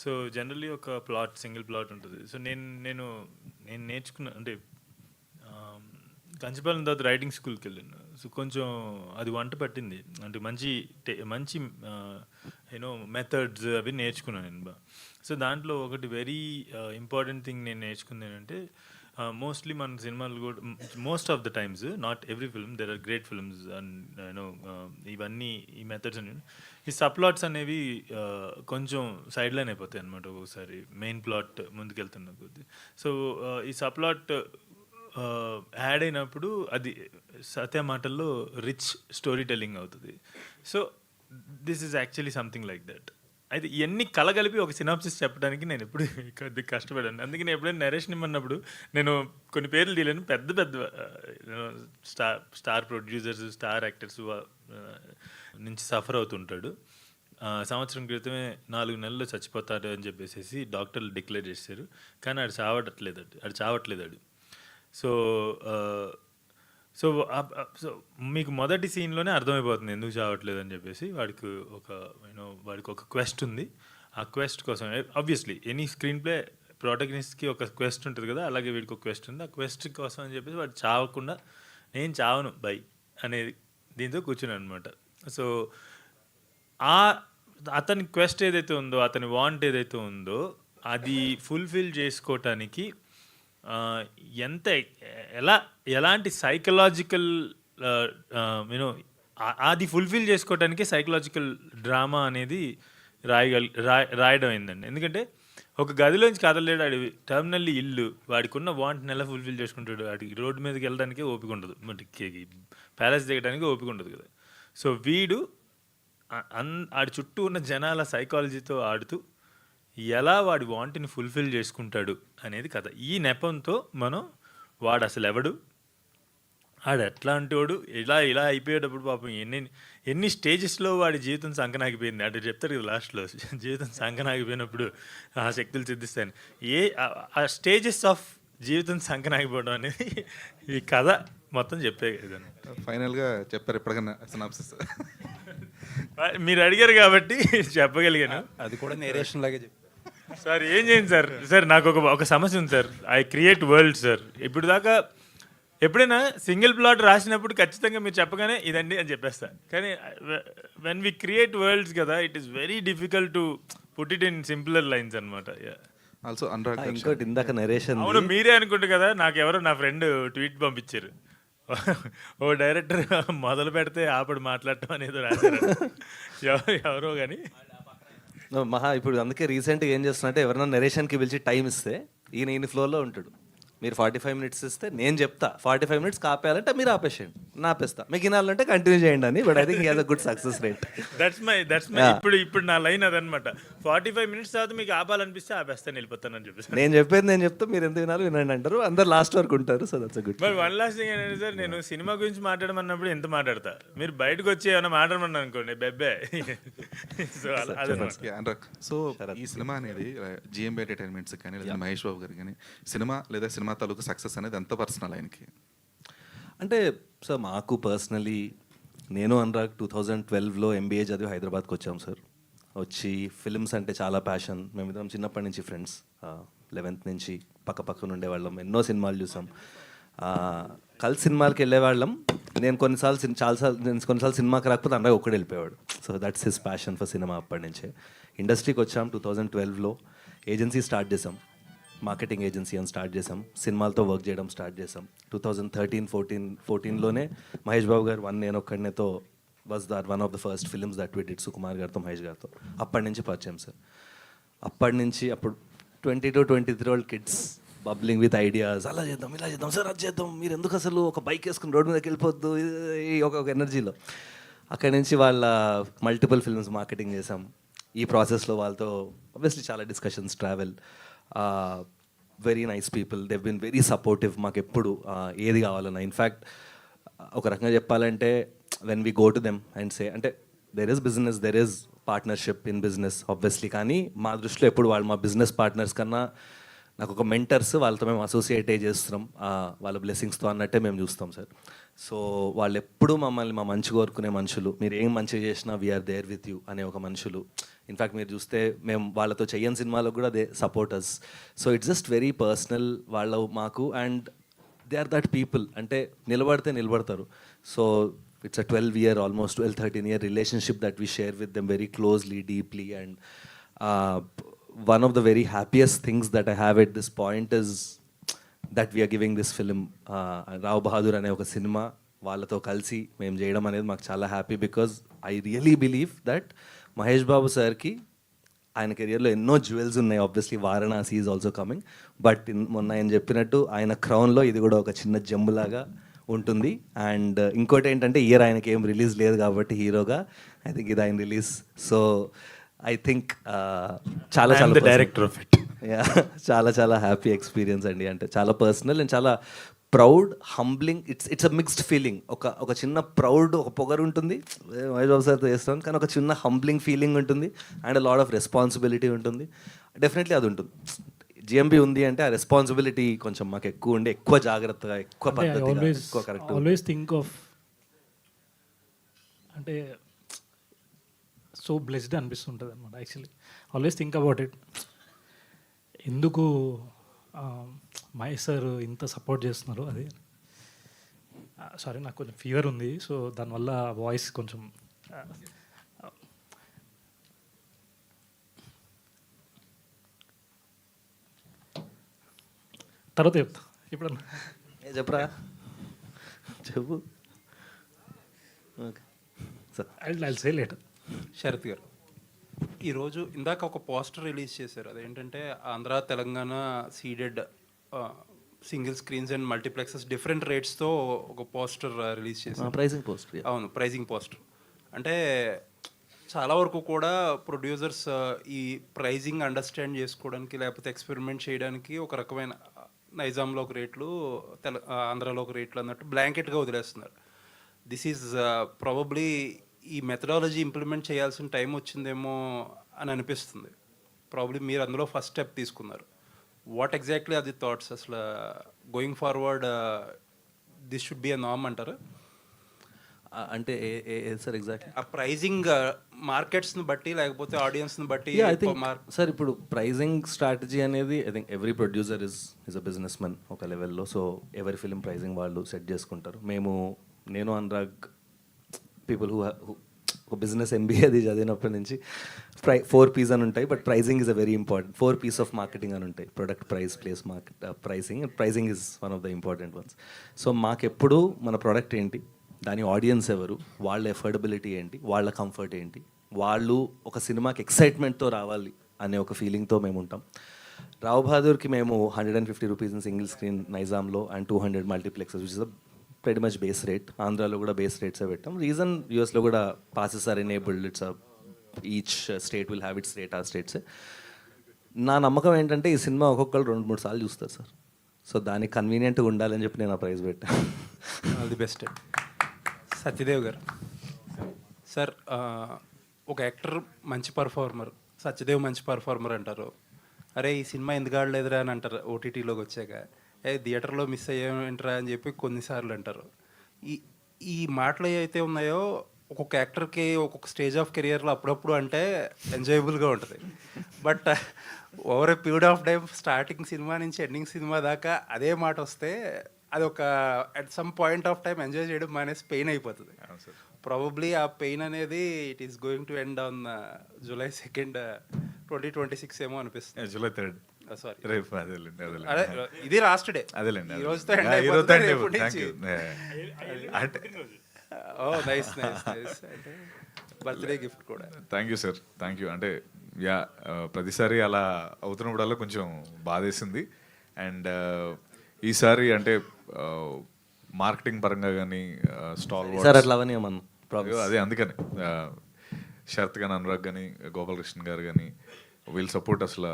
సో జనరల్లీ ఒక సింగిల్ ప్లాట్ ఉంటుంది. సో నేను నేర్చుకున్న అంటే కంచిపాలెం తర్వాత రైటింగ్ స్కూల్కి వెళ్ళాను. సో కొంచెం అది వంట పట్టింది, అంటే మంచి మెథడ్స్ అవి నేర్చుకున్నాను నేను బాగా. సో దాంట్లో ఒకటి వెరీ ఇంపార్టెంట్ థింగ్ నేను నేర్చుకుంది ఏంటంటే మోస్ట్లీ మన సినిమాలు కూడా most of the times, not every film, there are great films and you know ఇవన్నీ ఈ మెథడ్స్ అని ఈ సబ్ప్లాట్స్ అనేవి కొంచెం సైడ్ లైన్ అయిపోతాయి అనమాట ఒక్కొక్కసారి మెయిన్ ప్లాట్ ముందుకెళ్తున్న కొద్దీ. సో ఈ సబ్ప్లాట్ యాడ్ అయినప్పుడు అది సత్య మాటల్లో రిచ్ స్టోరీ టెల్లింగ్ అవుతుంది. So this is actually something like that. అయితే ఇవన్నీ కలగలిపి ఒక సినాప్సిస్ చెప్పడానికి నేను ఎప్పుడు కొద్దిగా కష్టపడాను. అందుకే నేను ఎప్పుడైనా నరేషన్ ఇమ్మన్నప్పుడు నేను కొన్ని పేర్లు తీయలేను, పెద్ద పెద్ద స్టార్ ప్రొడ్యూసర్స్, స్టార్ యాక్టర్స్ నుంచి సఫర్ అవుతుంటాడు. సంవత్సరం క్రితమే 4 నెలల్లో చచ్చిపోతాడు అని చెప్పేసి డాక్టర్లు డిక్లేర్ చేశారు. కానీ ఆడు చావట్లేదు. సో సో సో మీకు మొదటి సీన్లోనే అర్థమైపోతుంది ఎందుకు చావట్లేదు అని చెప్పేసి. వాడికి ఒక క్వెస్ట్ ఉంది. ఆ క్వెస్ట్ కోసం ఆబ్వియస్లీ ఎనీ స్క్రీన్ ప్లే ప్రోటగనిస్ట్కి ఒక క్వెస్ట్ ఉంటుంది కదా, అలాగే వీడికి ఒక క్వెస్ట్ ఉంది. ఆ క్వెస్ట్ కోసం అని చెప్పేసి వాడు చావకుండా నేను చావను బై అనేది దీంతో కూర్చున్నాను అనమాట. సో అతని క్వెస్ట్ ఏదైతే ఉందో, అతని వాంట్ ఏదైతే ఉందో అది ఫుల్ఫిల్ చేసుకోవటానికి ఎలాంటి సైకలాజికల్ అది ఫుల్ఫిల్ చేసుకోవటానికి సైకలాజికల్ డ్రామా అనేది రాయడం అయిందండి. ఎందుకంటే ఒక గదిలోంచి కదలలేడు, ఆడి టర్మినల్లీ ఇల్లు, వాడికి ఉన్న వాంట్ని ఎలా ఫుల్ఫిల్ చేసుకుంటాడు? వాడికి రోడ్డు మీదకి వెళ్ళడానికే ఓపిక ఉండదు, ప్యాలెస్ దిగడానికి ఓపిక ఉండదు కదా. సో వీడు ఆడి చుట్టూ ఉన్న జనాల సైకాలజీతో ఆడుతూ ఎలా వాడి వాంట్ని ఫుల్ఫిల్ చేసుకుంటాడు అనేది కథ. ఈ నెపంతో మనం వాడు అసలు ఎవడు, ఆడు ఎట్లాంటి వాడు, ఇలా అయిపోయేటప్పుడు పాపం ఎన్ని స్టేజెస్లో వాడి జీవితం సంకనాగిపోయింది. అటు చెప్తారు కదా లాస్ట్లో, జీవితం సంకనాగిపోయినప్పుడు ఆ శక్తులు సిద్ధిస్తాయని. ఆ స్టేజెస్ ఆఫ్ జీవితం సంకనాగిపోవడం అనేది ఈ కథ మొత్తం చెప్పే కదా. ఫైనల్గా చెప్పారు ఎప్పటికన్నా సినాప్సిస్? మీరు అడిగారు కాబట్టి చెప్పగలిగాను. అది కూడా నేరేషన్ లాగే చెప్పి. సార్ ఏం చేయండి సార్ నాకు ఒక సమస్య ఉంది sir. I create world sir. ఇప్పుడు దాకా ఎప్పుడైనా సింగిల్ ప్లాట్ రాసినప్పుడు ఖచ్చితంగా మీరు చెప్పగానే ఇదండి అని చెప్పేస్తా. కానీ వెన్ వి క్రియేట్ వరల్డ్స్ కదా, it is very difficult to put it in simpler lines అనమాట. ఆల్సో అనురాగ్ ఇంకోటి ఇందాక నరేషన్, అవును మీరే అనుకుంటు కదా, నాకు ఎవరో నా ఫ్రెండ్ ట్వీట్ పంపించారు, ఓ డైరెక్టర్ మొదలు పెడితే ఆపడు మాట్లాడటం అనేది రాశారు ఎవరో కానీ. మహా ఇప్పుడు అందుకే రీసెంట్గా ఏం చేస్తున్నా, ఎవరైనా నరేషన్కి పిలిచి టైం ఇస్తే ఈయన ఫ్లోలో ఉంటాడు. మీరు 45 minutes ఇస్తే నేను చెప్తా 45 minutes ఆపేయాలంటే మీరు ఆపేసేయండి, నా ఆపేస్తా. మీకు వినాలంటే కంటిన్యూ చేయండి అని. But I think has a good success rate. That's my ఇప్పుడు నా లైన్ అదనమాట. 45 minutes తర్వాత మీకు ఆపాలనిపిస్తే ఆపేస్తాను, వెళ్ళిపోతాను అని చెప్పేసి. నేను చెప్పేది నేను చెప్తా, మీరు ఎంత వినాలో వినండి అంటారు, అందరు లాస్ట్ వరకు ఉంటారు. So that's good. మరి వన్ లాస్ట్ థింగ్ ఏంటంటే సార్, నేను సినిమా గురించి మాట్లాడమన్నప్పుడు ఎంత మాట్లాడతా, మీరు బయటకు వచ్చి ఏమైనా మాట్లాడమన్నా అనుకోండి బెబ్బే. సో అనురాగ్, సో ఈ సినిమా అనేది జిఎంబి ఎంటర్టైన్మెంట్స్ కానీ లేదా మహేష్ బాబు గారు కానీ సినిమా లేదా సినిమా తాలూకు సక్సెస్ అనేది ఎంత పర్సనల్ ఆయనకి? అంటే సార్ మాకు పర్సనలీ, నేను అనురాగ్ 2012లో MBA చదివి హైదరాబాద్కి వచ్చాం సార్. వచ్చి ఫిల్మ్స్ అంటే చాలా ప్యాషన్. మేమిద్దరం చిన్నప్పటి నుంచి ఫ్రెండ్స్, 11th నుంచి పక్కన ఉండేవాళ్ళం. ఎన్నో సినిమాలు చూసాం, కలిసి సినిమాలకి వెళ్ళేవాళ్ళం. నేను కొన్నిసార్లు సినిమాకి రాకపోతే అనురాగ్ ఒక్కడే వెళ్ళిపోయేవాడు. So that's his passion for cinema. అప్పటి నుంచే ఇండస్ట్రీకి వచ్చాం. 2012లో ఏజెన్సీ స్టార్ట్ చేసాం, మార్కెటింగ్ ఏజెన్సీ అని స్టార్ట్ చేసాం. సినిమాలతో వర్క్ చేయడం స్టార్ట్ చేసాం. 2013-14లోనే మహేష్ బాబు గారు నేను ఒక్కడినేతో was one of the first films that we did, Sukumar గారితో మహేష్ గారితో. అప్పటి నుంచి పరిచయం సార్. అప్పుడు 22-23 కిడ్స్ బబ్లింగ్ విత్ ఐడియాస్, అలా చేద్దాం ఇలా చేద్దాం సార్, అది చేద్దాం, మీరు ఎందుకు అసలు ఒక బైక్ వేసుకుని రోడ్డు మీదకి వెళ్ళిపోద్దు, ఒక ఎనర్జీలో. అక్కడి నుంచి వాళ్ళ మల్టిపుల్ ఫిల్మ్స్ మార్కెటింగ్ చేసాం. ఈ ప్రాసెస్లో వాళ్ళతో ఆబ్వియస్లీ చాలా discussions, travel. Very nice people, they've been very supportive మాకు ఎప్పుడు ఏది కావాలన్నా. ఇన్ఫ్యాక్ట్ ఒక రకంగా చెప్పాలంటే when we go to them and say, అంటే there is business, there is partnership in business obviously, కానీ మా దృష్టిలో ఎప్పుడు వాళ్ళు మా బిజినెస్ పార్ట్నర్స్ కన్నా నాకు ఒక మెంటర్స్, వాళ్ళతో మేము అసోసియేట్ చేస్తున్నాం వాళ్ళ బ్లెస్సింగ్స్తో అన్నట్టే మేము చూస్తాం సార్. సో వాళ్ళు ఎప్పుడూ మమ్మల్ని మా మంచి కోరుకునే మనుషులు. మీరు ఏం మంచిగా చేసినా వీఆర్ దేర్ విత్ యూ అనే ఒక మనుషులు. ఇన్ఫ్యాక్ట్ మీరు చూస్తే మేము వాళ్ళతో చెయ్యని సినిమాలకు కూడా they supporters. So it's just very personal వాళ్ళు మాకు, and they are that people. అంటే నిలబడితే నిలబడతారు. So it's a 12-year, almost 12-13-year relationship that we share with them very closely, deeply, and one of the very happiest things that I have at this point is that we're giving this film. Rao Bahadur అనే ఒక సినిమా వాళ్ళతో కలిసి మేము చేయడం అనేది మాకు చాలా happy, because I really believe that Mahesh Babu సార్కి ఆయన కెరియర్లో ఎన్నో జ్యువెల్స్ ఉన్నాయి. Obviously Varanasi is also coming, but మొన్న ఆయన చెప్పినట్టు ఆయన క్రౌన్లో ఇది కూడా ఒక చిన్న జమ్ములాగా ఉంటుంది. అండ్ ఇంకోటి ఏంటంటే ఇయర్ ఆయనకి ఏం రిలీజ్ లేదు కాబట్టి హీరోగా, ఐ థింక్ ఇది ఆయన రిలీజ్. సో ఐ థింక్ చాలా I am చాలా the director of it. చాలా చాలా హ్యాపీ ఎక్స్పీరియన్స్ అండి. అంటే చాలా పర్సనల్ అండ్ చాలా proud, humbling. It's a mixed feeling. ఒక చిన్న ప్రౌడ్, ఒక పొగరు ఉంటుంది మహేష్ బాబు సార్తో చేస్తాం, కానీ ఒక చిన్న హంబ్లింగ్ ఫీలింగ్ ఉంటుంది అండ్ లాట్ ఆఫ్ రెస్పాన్సిబిలిటీ ఉంటుంది. డెఫినెట్లీ అది ఉంటుంది. జిఎంబి ఉంది అంటే ఆ రెస్పాన్సిబిలిటీ కొంచెం మాకు ఎక్కువ ఉండి, ఎక్కువ జాగ్రత్తగా, ఎక్కువ పద్ధతిగా, ఎక్కువ కరెక్ట్. ఆల్వేస్ థింక్ ఆఫ్, అంటే సో బ్లెస్డ్ అనిపిస్తుంటుంది అనమాట. Actually always think about it. ఎందుకు మహేష్ సార్ ఇంత సపోర్ట్ చేస్తున్నారు అది. సారీ, నాకు కొంచెం ఫీవర్ ఉంది, సో దానివల్ల వాయిస్ కొంచెం తర్వాత చెప్తా. ఇప్పుడు చెప్పరా, చెప్పు. Okay sir, I say later. Sarath గారు, ఈరోజు ఇందాక ఒక పోస్టర్ రిలీజ్ చేశారు. అదేంటంటే Andhra Telangana Ceded single screens and multiplexes different రేట్స్తో ఒక పోస్టర్ రిలీజ్ చేశారు. Pricing poster. అవును, ప్రైజింగ్ పోస్టర్. అంటే చాలా వరకు కూడా ప్రొడ్యూసర్స్ ఈ ప్రైజింగ్ అండర్స్టాండ్ చేసుకోవడానికి లేకపోతే ఎక్స్పెరిమెంట్ చేయడానికి ఒక రకమైన నైజాంలో ఒక రేట్లు, ఆంధ్రాలో ఒక రేట్లు అన్నట్టు బ్లాంకెట్గా వదిలేస్తున్నారు. దిస్ ఈజ్ ప్రాబబ్లీ ఈ మెథడాలజీ ఇంప్లిమెంట్ చేయాల్సిన టైం వచ్చిందేమో అని అనిపిస్తుంది. ప్రాబ్లీ మీరు అందులో ఫస్ట్ స్టెప్ తీసుకున్నారు. What exactly are the thoughts? అసలు going forward this should be a norm అంటారు? అంటే సార్ ఎగ్జాక్ట్లీ ఆ ప్రైజింగ్ మార్కెట్స్ని బట్టి లేకపోతే ఆడియన్స్ని బట్టి? సార్ ఇప్పుడు ప్రైజింగ్ స్ట్రాటజీ అనేది I think every producer is a business men ఒక లెవెల్లో. సో ఎవరి ఫిలిం ప్రైజింగ్ వాళ్ళు సెట్ చేసుకుంటారు. నేను అనురాగ్ పీపుల్ హూ ఒక బిజినెస్ ఎంబీఏ అది చదివినప్పటి నుంచి 4 P's అని ఉంటాయి, but pricing is a very important. 4 P's of marketing అని ఉంటాయి: product, price, place, market, pricing. Pricing is one of the important ones. So మాకెప్పుడు మన ప్రోడక్ట్ ఏంటి, దాని ఆడియన్స్ ఎవరు, వాళ్ళ ఎఫోర్డబిలిటీ ఏంటి, వాళ్ళ కంఫర్ట్ ఏంటి, వాళ్ళు ఒక సినిమాకి ఎక్సైట్మెంట్తో రావాలి అనే ఒక ఫీలింగ్తో మేము ఉంటాం. రావ్ బహదూర్కి మేము 150 రూపీస్ ఇన్ సింగిల్ స్క్రీన్ నైజాంలో and 200 multiplexes, which is pretty much base rate. ఆంధ్రాలో కూడా బేస్ రేట్సే పెట్టాం. రీజన్ యూఎస్లో కూడా passes are enabled. It's each state will have its rate, ఆ స్టేట్సే. నా నమ్మకం ఏంటంటే ఈ సినిమా ఒక్కొక్కరు 2-3 సార్లు చూస్తారు సార్. సో దానికి కన్వీనియంట్గా ఉండాలని చెప్పి నేను ఆ ప్రైజ్ పెట్టాను. All the best. సత్యదేవ్ గారు సార్, ఒక యాక్టర్ మంచి పర్ఫార్మర్, సత్యదేవ్ మంచి పర్ఫార్మర్ అంటారు. అరే ఈ సినిమా ఎందుకు ఆడలేదురా అని అంటారు ఓటీటీలోకి వచ్చాక. థియేటర్లో మిస్ అయ్యేంటరా అని చెప్పి కొన్నిసార్లు అంటారు. ఈ మాటలు ఏవైతే ఉన్నాయో ఒక్కొక్క యాక్టర్కి ఒక్కొక్క స్టేజ్ ఆఫ్ కెరియర్లో అప్పుడప్పుడు అంటే ఎంజాయబుల్గా ఉంటుంది. But over a period of time, starting cinema నుంచి ఎండింగ్ సినిమా దాకా అదే మాట వస్తే అది ఒక at some point of time enjoy చేయడం మానేసి పెయిన్ అయిపోతుంది. ప్రాబబ్లీ ఆ పెయిన్ అనేది it is going to end on July 2nd, 2026 ఏమో అనిపిస్తుంది. July 3rd. సారీ, రేపు అదేలేండి. అదే ఇది లాస్ట్ డే. అదేలేండి. ఈ రోజుతో ఎండ్ అయిపోతుంది. రేపు నుంచి అంటే నైస్ నైస్ నైస్. అంటే బర్త్డే గిఫ్ట్ కూడా. Thank you sir, thank you. అంటే ప్రతిసారి అలా అవుతున్నప్పుడల్లా కొంచెం బాధేసింది. అండ్ ఈసారి అంటే మార్కెటింగ్ పరంగా కానీ స్టాల్ సార్ అట్లా అవన్నీ అదే అందుకని శరత్ కానీ, అనురాగ్ కానీ, గోపాలకృష్ణ గారు కానీ వీల్ సపోర్ట్, అసలు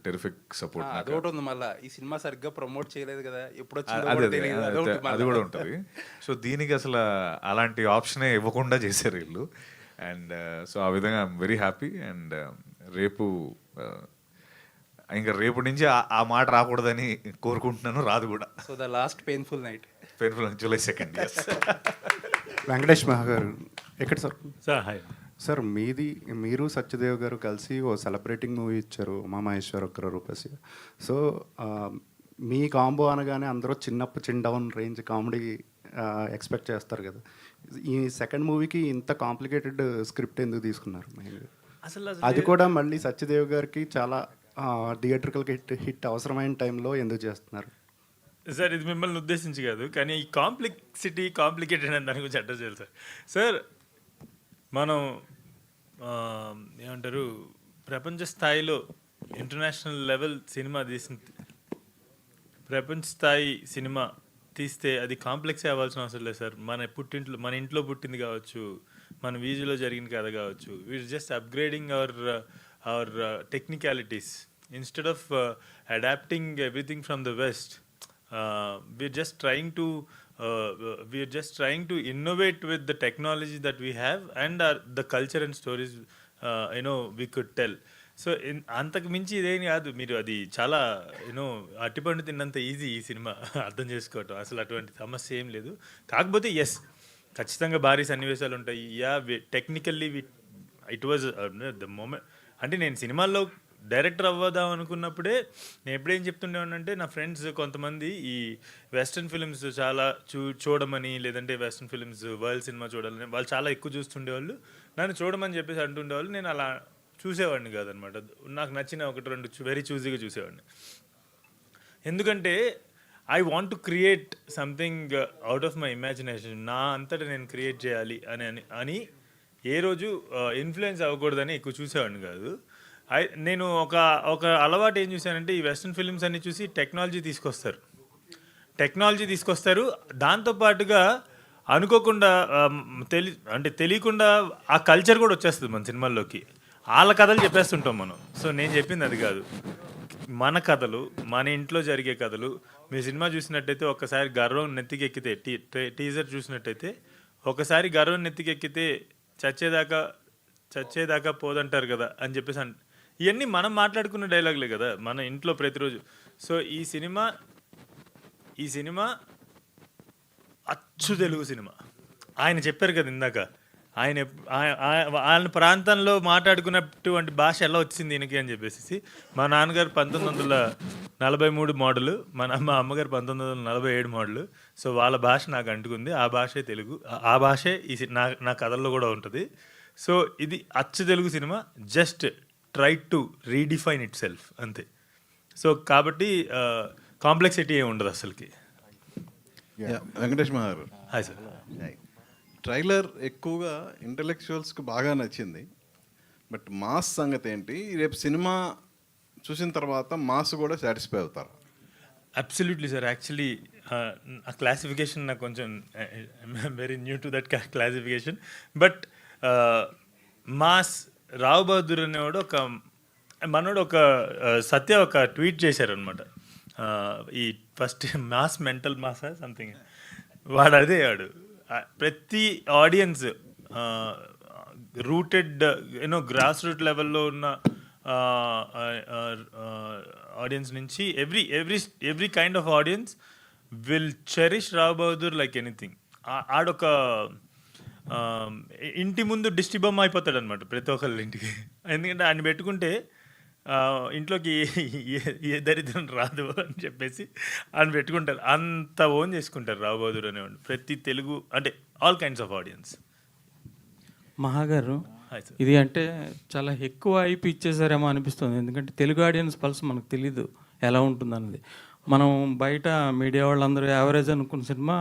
టెరిఫిక్ సపోర్ట్. అదొకటి ఉంది. మళ్ళీ ఈ సినిమా సరిగ్గా ప్రమోట్ చేయలేదు కదా, ఎప్పుడు అది కూడా ఉంటుంది. సో దీనికి అసలు అలాంటి ఆప్షనే ఇవ్వకుండా చేశారు వీళ్ళు. అండ్ సో ఆ విధంగా ఐఎమ్ వెరీ హ్యాపీ. అండ్ రేపు ఇంకా రేపు నుంచి ఆ మాట రాకూడదని కోరుకుంటున్నాను, రాదు కూడా. So the last painful night, July 2nd. Venkatesh మహా గారు ఎక్కడ సార్? సార్ హాయ్ సార్, మీరు సత్యదేవ్ గారు కలిసి ఓ సెలబ్రేటింగ్ మూవీ ఇచ్చారు, మా మహేశ్వర ఒక్కర రూపసి. సో మీ కాంబో అనగానే అందరూ చిన్ డౌన్ రేంజ్ కామెడీ ఎక్స్పెక్ట్ చేస్తారు కదా. ఈ సెకండ్ మూవీకి ఇంత కాంప్లికేటెడ్ స్క్రిప్ట్ ఎందుకు తీసుకున్నారు? అది కూడా మళ్ళీ సత్యదేవ్ గారికి చాలా థియేట్రికల్ హిట్ అవసరమైన టైంలో ఎందుకు చేస్తున్నారు? సార్ ఇది మిమ్మల్ని ఉద్దేశించి కాదు, కానీ ఈ కాంప్లికేటెడ్ అని దాని గురించి అడ్రస్ చేయాలి సార్. సార్ మనం ఏమంటారు, ప్రపంచ స్థాయిలో ఇంటర్నేషనల్ లెవెల్ సినిమా ప్రపంచ స్థాయి సినిమా తీస్తే అది కాంప్లెక్స్ అవ్వాల్సిన అవసరం లేదు సార్. మన ఇంట్లో పుట్టింది కావచ్చు, మన వీధిలో జరిగిన కథ కావచ్చు. We're just upgrading our technicalities instead of adapting everything from the west. we're just trying to innovate with the technology that we have and the culture and stories we could tell. So అంతకు మించి ఇదేం కాదు. మీరు అది చాలా అట్టిపండు తిన్నంత ఈజీ ఈ సినిమా అర్థం చేసుకోవటం. అసలు అటువంటి సమస్య ఏం లేదు. కాకపోతే ఎస్, ఖచ్చితంగా భారీ సన్నివేశాలు ఉంటాయి. Technically it was the moment. అంటే నేను సినిమాల్లో డైరెక్టర్ అవ్వదాం అనుకున్నప్పుడే నేను ఎప్పుడేం చెప్తుండేవాడినంటే, నా ఫ్రెండ్స్ కొంతమంది ఈ వెస్ట్రన్ ఫిలిమ్స్ చాలా చూడమని, లేదంటే వెస్ట్రన్ ఫిలిమ్స్ వరల్డ్ సినిమా చూడాలని వాళ్ళు చాలా ఎక్కువ చూస్తుండేవాళ్ళు. నన్ను చూడమని చెప్పేసి అంటుండేవాళ్ళు. నేను అలా చూసేవాడిని కాదనమాట. నాకు నచ్చిన 1-2 వెరీ చూజీగా చూసేవాడిని. ఎందుకంటే I want to create something out of my imagination. నా అంతటా నేను క్రియేట్ చేయాలి అని ఏ రోజు ఇన్ఫ్లుయెన్స్ అవ్వకూడదని ఎక్కువ చూసేవాడిని కాదు. నేను ఒక అలవాటు ఏం చూశానంటే, ఈ వెస్ట్రన్ ఫిల్మ్స్ అన్ని చూసి టెక్నాలజీ తీసుకొస్తారు. దాంతోపాటుగా అనుకోకుండా తెలియకుండా ఆ కల్చర్ కూడా వచ్చేస్తుంది మన సినిమాల్లోకి. వాళ్ళ కథలు చెప్పేస్తుంటాం మనం. సో నేను చెప్పింది అది కాదు. మన కథలు, మన ఇంట్లో జరిగే కథలు. మీ సినిమా చూసినట్టయితే ఒక్కసారి గర్వం నెత్తికెక్కితే, టీజర్ చూసినట్టయితే ఒకసారి గర్వం నెత్తికెక్కితే చచ్చేదాకా పోదంటారు కదా అని చెప్పేసి ఇవన్నీ మనం మాట్లాడుకున్న డైలాగులే కదా మన ఇంట్లో ప్రతిరోజు. సో ఈ సినిమా అచ్చు తెలుగు సినిమా. ఆయన చెప్పారు కదా ఇందాక, ఆయన ప్రాంతంలో మాట్లాడుకున్నటువంటి భాష ఎలా వచ్చింది దీనికి అని చెప్పేసి. మా నాన్నగారు 1943 మోడలు, మా అమ్మగారు 1947 మోడలు. సో వాళ్ళ భాష నాకు అంటుకుంది. ఆ భాషే తెలుగు. ఆ భాషే నా కథల్లో కూడా ఉంటుంది. సో ఇది అచ్చు Telugu cinema. Just try to redefine it self అంతే. సో కాబట్టి కాంప్లెక్సిటీ ఏమి ఉండదు అసలుకి. వెంకటేష్ గారు, హాయ్ సార్. ట్రైలర్ ఎక్కువగా ఇంటలెక్చువల్స్కి బాగా నచ్చింది. బట్ మాస్ సంగతి ఏంటి? రేపు సినిమా చూసిన తర్వాత మాస్ కూడా సాటిస్ఫై అవుతారు? Absolutely sir. యాక్చువల్లీ ఆ క్లాసిఫికేషన్ నాకు కొంచెం very new to that classification. But mass Rao Bahadur అనేవాడు ఒక సత్య ఒక ట్వీట్ చేశారనమాట. ఈ first mass mental mass something వాడు అదే వాడు ప్రతి ఆడియన్స్ రూటెడ్ గ్రాస్ రూట్ లెవెల్లో ఉన్న ఆడియన్స్ నుంచి every kind of audience will cherish Rao Bahadur like anything. ఆడొక ఇంటి ముందు దిష్టి బొమ్మ అయిపోతాడు అనమాట ప్రతి ఒక్కళ్ళ ఇంటికి. ఎందుకంటే ఆయన పెట్టుకుంటే ఇంట్లోకి ఏ దరిద్రం రాదు అని చెప్పేసి ఆయన పెట్టుకుంటారు. అంత ఓన్ చేసుకుంటారు రావు బహదూర్ అనేవాడు ప్రతి తెలుగు, అంటే ఆల్ కైండ్స్ ఆఫ్ ఆడియన్స్. మహాగారు, ఇది అంటే చాలా ఎక్కువ అయిపి ఇచ్చేసారేమో అనిపిస్తుంది. ఎందుకంటే తెలుగు ఆడియన్స్ పల్స్ మనకు తెలీదు ఎలా ఉంటుందన్నది. మనం బయట మీడియా వాళ్ళందరూ యావరేజ్ అనుకున్న సినిమా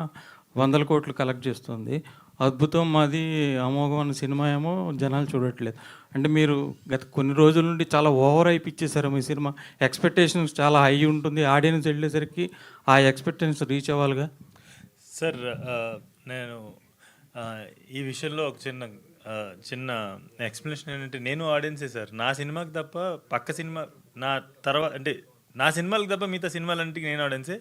100 కోట్లు కలెక్ట్ చేస్తుంది. అద్భుతం, మాది అమోఘం అన్న సినిమా ఏమో జనాలు చూడట్లేదు. అంటే మీరు గత కొన్ని రోజుల నుండి చాలా ఓవర్ అయిపిచ్చేసారు మీ సినిమా. ఎక్స్పెక్టేషన్స్ చాలా హై ఉంటుంది. ఆడియన్స్ వెళ్ళేసరికి ఆ ఎక్స్పెక్టేషన్స్ రీచ్ అవ్వాలిగా. సార్ నేను ఈ విషయంలో ఒక చిన్న ఎక్స్ప్లెనేషన్ ఏంటంటే, నేను ఆడియన్సే సార్. నా సినిమాకి తప్ప పక్క సినిమా నా తర్వాత అంటే నా సినిమాలకు తప్ప మిగతా సినిమాలంటే నేను ఆడియన్సే.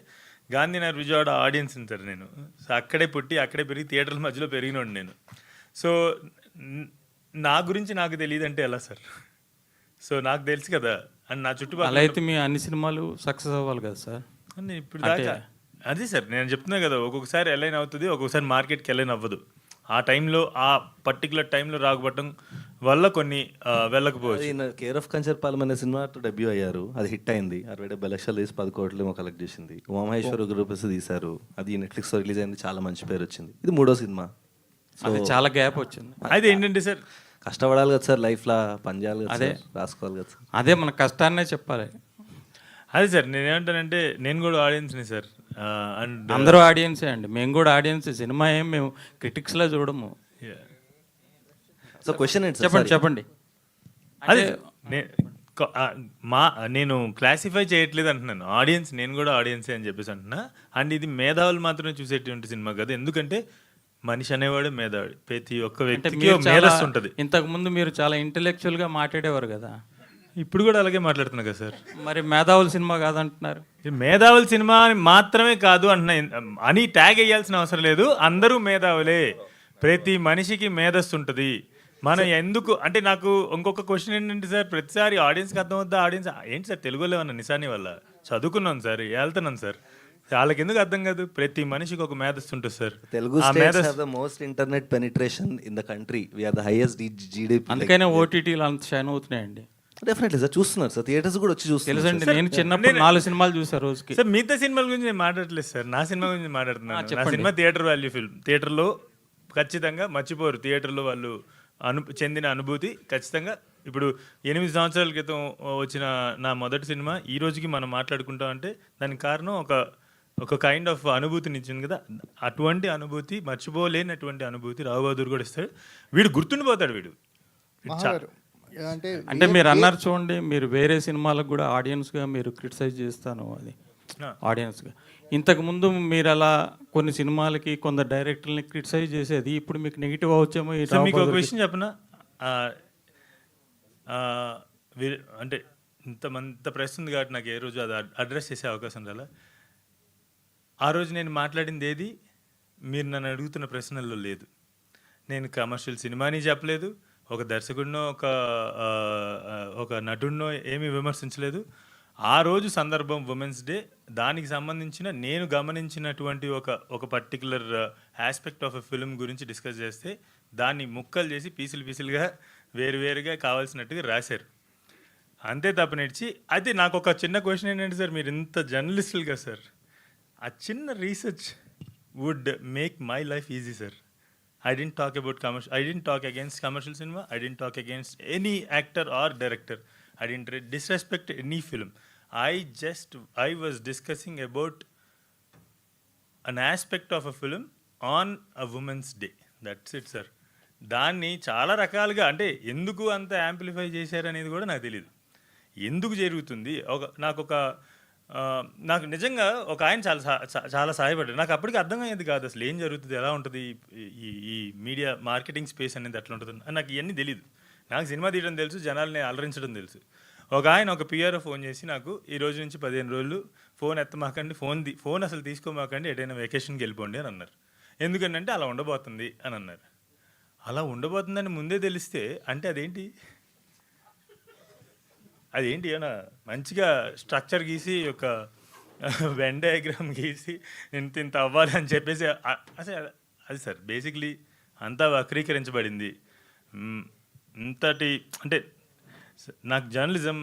గాంధీనగర్ విజయవాడ ఆడియన్స్ ఉంటారు నేను. సో అక్కడే పుట్టి అక్కడే పెరిగి థియేటర్ల మధ్యలో పెరిగినోడు నేను. సో నా గురించి నాకు తెలియదు అంటే ఎలా సార్? సో నాకు తెలుసు కదా. అండ్ నా చుట్టుపక్కల అలా అయితే మీ అన్ని సినిమాలు సక్సెస్ అవ్వాలి కదా సార్. అని ఇప్పుడు దాకా అదే సార్ నేను చెప్తున్నా కదా, ఒక్కొక్కసారి ఎలైన్ అవుతుంది, ఒక్కొక్కసారి మార్కెట్కి ఎలైన్ అవ్వదు. ఆ టైంలో ఆ పర్టికులర్ టైంలో రాకపోవటం వల్ల కొన్ని వెళ్ళకపోవచ్చు. కేర్ ఆఫ్ కంచర్పాలెం అనే సినిమా డెబ్యూ అయ్యారు. అది హిట్ అయింది. 60-70 లక్షలు తీసి 10 కోట్లు ఏమో కలెక్ట్ చేసింది. ఉమామహేశ్వర రూపస్ తీశారు. అది నెట్ఫ్లిక్స్ రిలీజ్ అయింది. చాలా మంచి పేరు వచ్చింది. ఇది 3వ సినిమా. అది చాలా గ్యాప్ వచ్చింది. అయితే ఏంటంటే సార్, కష్టపడాలి కదా సార్, లైఫ్లో పని చేయాలి కదా, అదే రాసుకోవాలి కదా సార్. అదే మన కష్టాన్నే చెప్పాలి. అదే సార్ నేనేమంటానంటే, నేను కూడా ఆడియన్స్ని సార్. అండ్ అందరూ ఆడియన్సే అండి, మేము కూడా ఆడియన్స్. సినిమా ఏం మేము క్రిటిక్స్లా చూడము. సో క్వశ్చన్ ఏంటి చెప్పండి చెప్పండి. అదే నేను క్లాసిఫై చేయట్లేదు అంటున్నాను. ఆడియన్స్, నేను కూడా ఆడియన్సే అని చెప్పేసి అంటున్నా. అండ్ ఇది మేధావులు మాత్రమే చూసేటువంటి సినిమా కాదు, ఎందుకంటే మనిషి అనేవాడు మేధావుడు. ప్రతి ఒక్క వ్యక్తికి మేధస్సు ఉంటుంది. ఇంతకు ముందు మీరు చాలా ఇంటెలెక్చువల్గా మాట్లాడేవారు కదా, ఇప్పుడు కూడా అలాగే మాట్లాడుతున్నా కదా సార్. మరి మేధావుల సినిమా కాదంటున్నారు. ఇది మేధావుల సినిమా అని మాత్రమే కాదు అంటున్నా అని ట్యాగ్ వేయాల్సిన అవసరం లేదు. అందరూ మేధావులే, ప్రతి మనిషికి మేధస్సు ఉంటుంది. మనం ఎందుకు అంటే నాకు ఇంకొక క్వశ్చన్ ఏంటంటే సార్, ప్రతిసారి ఆడియన్స్కి అర్థం అవుద్దా, ఆడియన్స్ ఏంటి సార్ తెలుగులో ఏమన్నా నిశాని వల్ల చదువుకున్నాను సార్, వెళ్తున్నాను సార్, వాళ్ళకి ఎందుకు అర్థం కాదు? ప్రతి మనిషికి ఒక మేధస్సు ఉంటుంది sir. Telugu states have the most internet penetration in the country. We are the highest GDP. అందుకనే ఓటీటీలు అంత షైన్ అవుతున్నాయండి. డెఫినెట్లీ సార్, చూస్తున్నారు సార్, థియేటర్స్ కూడా వచ్చి చూస్తున్నారు. తెలుసండి, నేను చిన్నప్పుడు 4 సినిమాలు చూసాను రోజుకి. సార్ మిగతా సినిమాల గురించి నేను మాట్లాడలేదు సార్, నా సినిమా గురించి మాట్లాడుతున్నాను. నా సినిమా థియేటర్ వాల్యూ ఫిల్మ్. థియేటర్లో ఖచ్చితంగా మర్చిపోరు, థియేటర్లో వాళ్ళు చెందిన అనుభూతి ఖచ్చితంగా. ఇప్పుడు 8 సంవత్సరాల క్రితం వచ్చిన నా మొదటి సినిమా ఈ రోజుకి మనం మాట్లాడుకుంటాం అంటే దానికి కారణం ఒక కైండ్ ఆఫ్ అనుభూతిని ఇచ్చింది కదా. అటువంటి అనుభూతి, మర్చిపోలేనటువంటి అనుభూతి రావు బహదూర్ కూడా ఇస్తాడు. వీడు గుర్తుండిపోతాడు. వీడు అంటే మీరు అన్నారు చూడండి, మీరు వేరే సినిమాలకు కూడా ఆడియన్స్గా మీరు క్రిటిసైజ్ చేస్తాను, అది ఆడియన్స్గా. ఇంతకుముందు మీరు అలా కొన్ని సినిమాలకి కొందరు డైరెక్టర్ని క్రిటిసైజ్ చేసేది, ఇప్పుడు మీకు నెగిటివ్ అవచ్చేమో. మీకు ఒక విషయం చెప్పనా, అంటే ఇంత ప్రెస్ ఉంది కాబట్టి నాకు ఏ రోజు అది అడ్రస్ చేసే అవకాశం రాలా. ఆ రోజు నేను మాట్లాడింది ఏది మీరు నన్ను అడుగుతున్న ప్రశ్నల్లో లేదు. నేను కమర్షియల్ సినిమాని చెప్పలేదు, ఒక దర్శకుడినో ఒక నటుడినో ఏమీ విమర్శించలేదు. ఆ రోజు సందర్భం ఉమెన్స్ డే, దానికి సంబంధించిన నేను గమనించినటువంటి ఒక particular aspect of a film గురించి డిస్కస్ చేస్తే దాన్ని ముక్కలు చేసి పీసులుగా వేరువేరుగా కావాల్సినట్టుగా రాశారు. అంతే తప్పనిచ్చి. అయితే నాకు ఒక చిన్న క్వశ్చన్ ఏంటంటే సార్, మీరు ఇంత జర్నలిస్టులుగా సార్, ఆ చిన్న research would make my life easy sir. I didn't talk about commercial. I didn't talk against commercial cinema. I didn't talk against any actor or director. I didn't disrespect any film. I was discussing about an aspect of a film on a women's day. That's it, sir. దాన్ని చాలా రకాలుగా అంటే ఎందుకు అంత యాంప్లిఫై చేశారనేది కూడా నాకు తెలియదు. ఎందుకు జరుగుతుంది నాకు నిజంగా ఒక ఆయన చాలా సహాయపడ్డాడు. నాకు అప్పటికి అర్థం అయ్యేది కాదు అసలు ఏం జరుగుతుంది, ఎలా ఉంటుంది ఈ మీడియా మార్కెటింగ్ స్పేస్ అనేది ఎట్లా ఉంటుంది నాకు ఇవన్నీ తెలియదు. నాకు సినిమా తీయడం తెలుసు, జనాల్ని అలరించడం తెలుసు. ఒక ఆయన ఒక పిఆర్ఓ ఫోన్ చేసి నాకు ఈ రోజు నుంచి 15 రోజులు ఫోన్ ఎత్తమాకండి, ఫోన్ అసలు తీసుకోమాకండి, ఎటైనా వెకేషన్కి వెళ్ళిపోండి అని అన్నారు. ఎందుకంటే అలా ఉండబోతుంది అని అన్నారు. అలా ఉండబోతుందని ముందే తెలిస్తే అంటే అదేంటి ఏమన్నా మంచిగా స్ట్రక్చర్ గీసి ఒక వెన్ డయాగ్రామ్ గీసి ఇంత అవ్వాలి అని చెప్పేసి అసలు అది సార్ బేసిక్లీ అంతా వక్రీకరించబడింది. ఇంతటి అంటే నాకు జర్నలిజం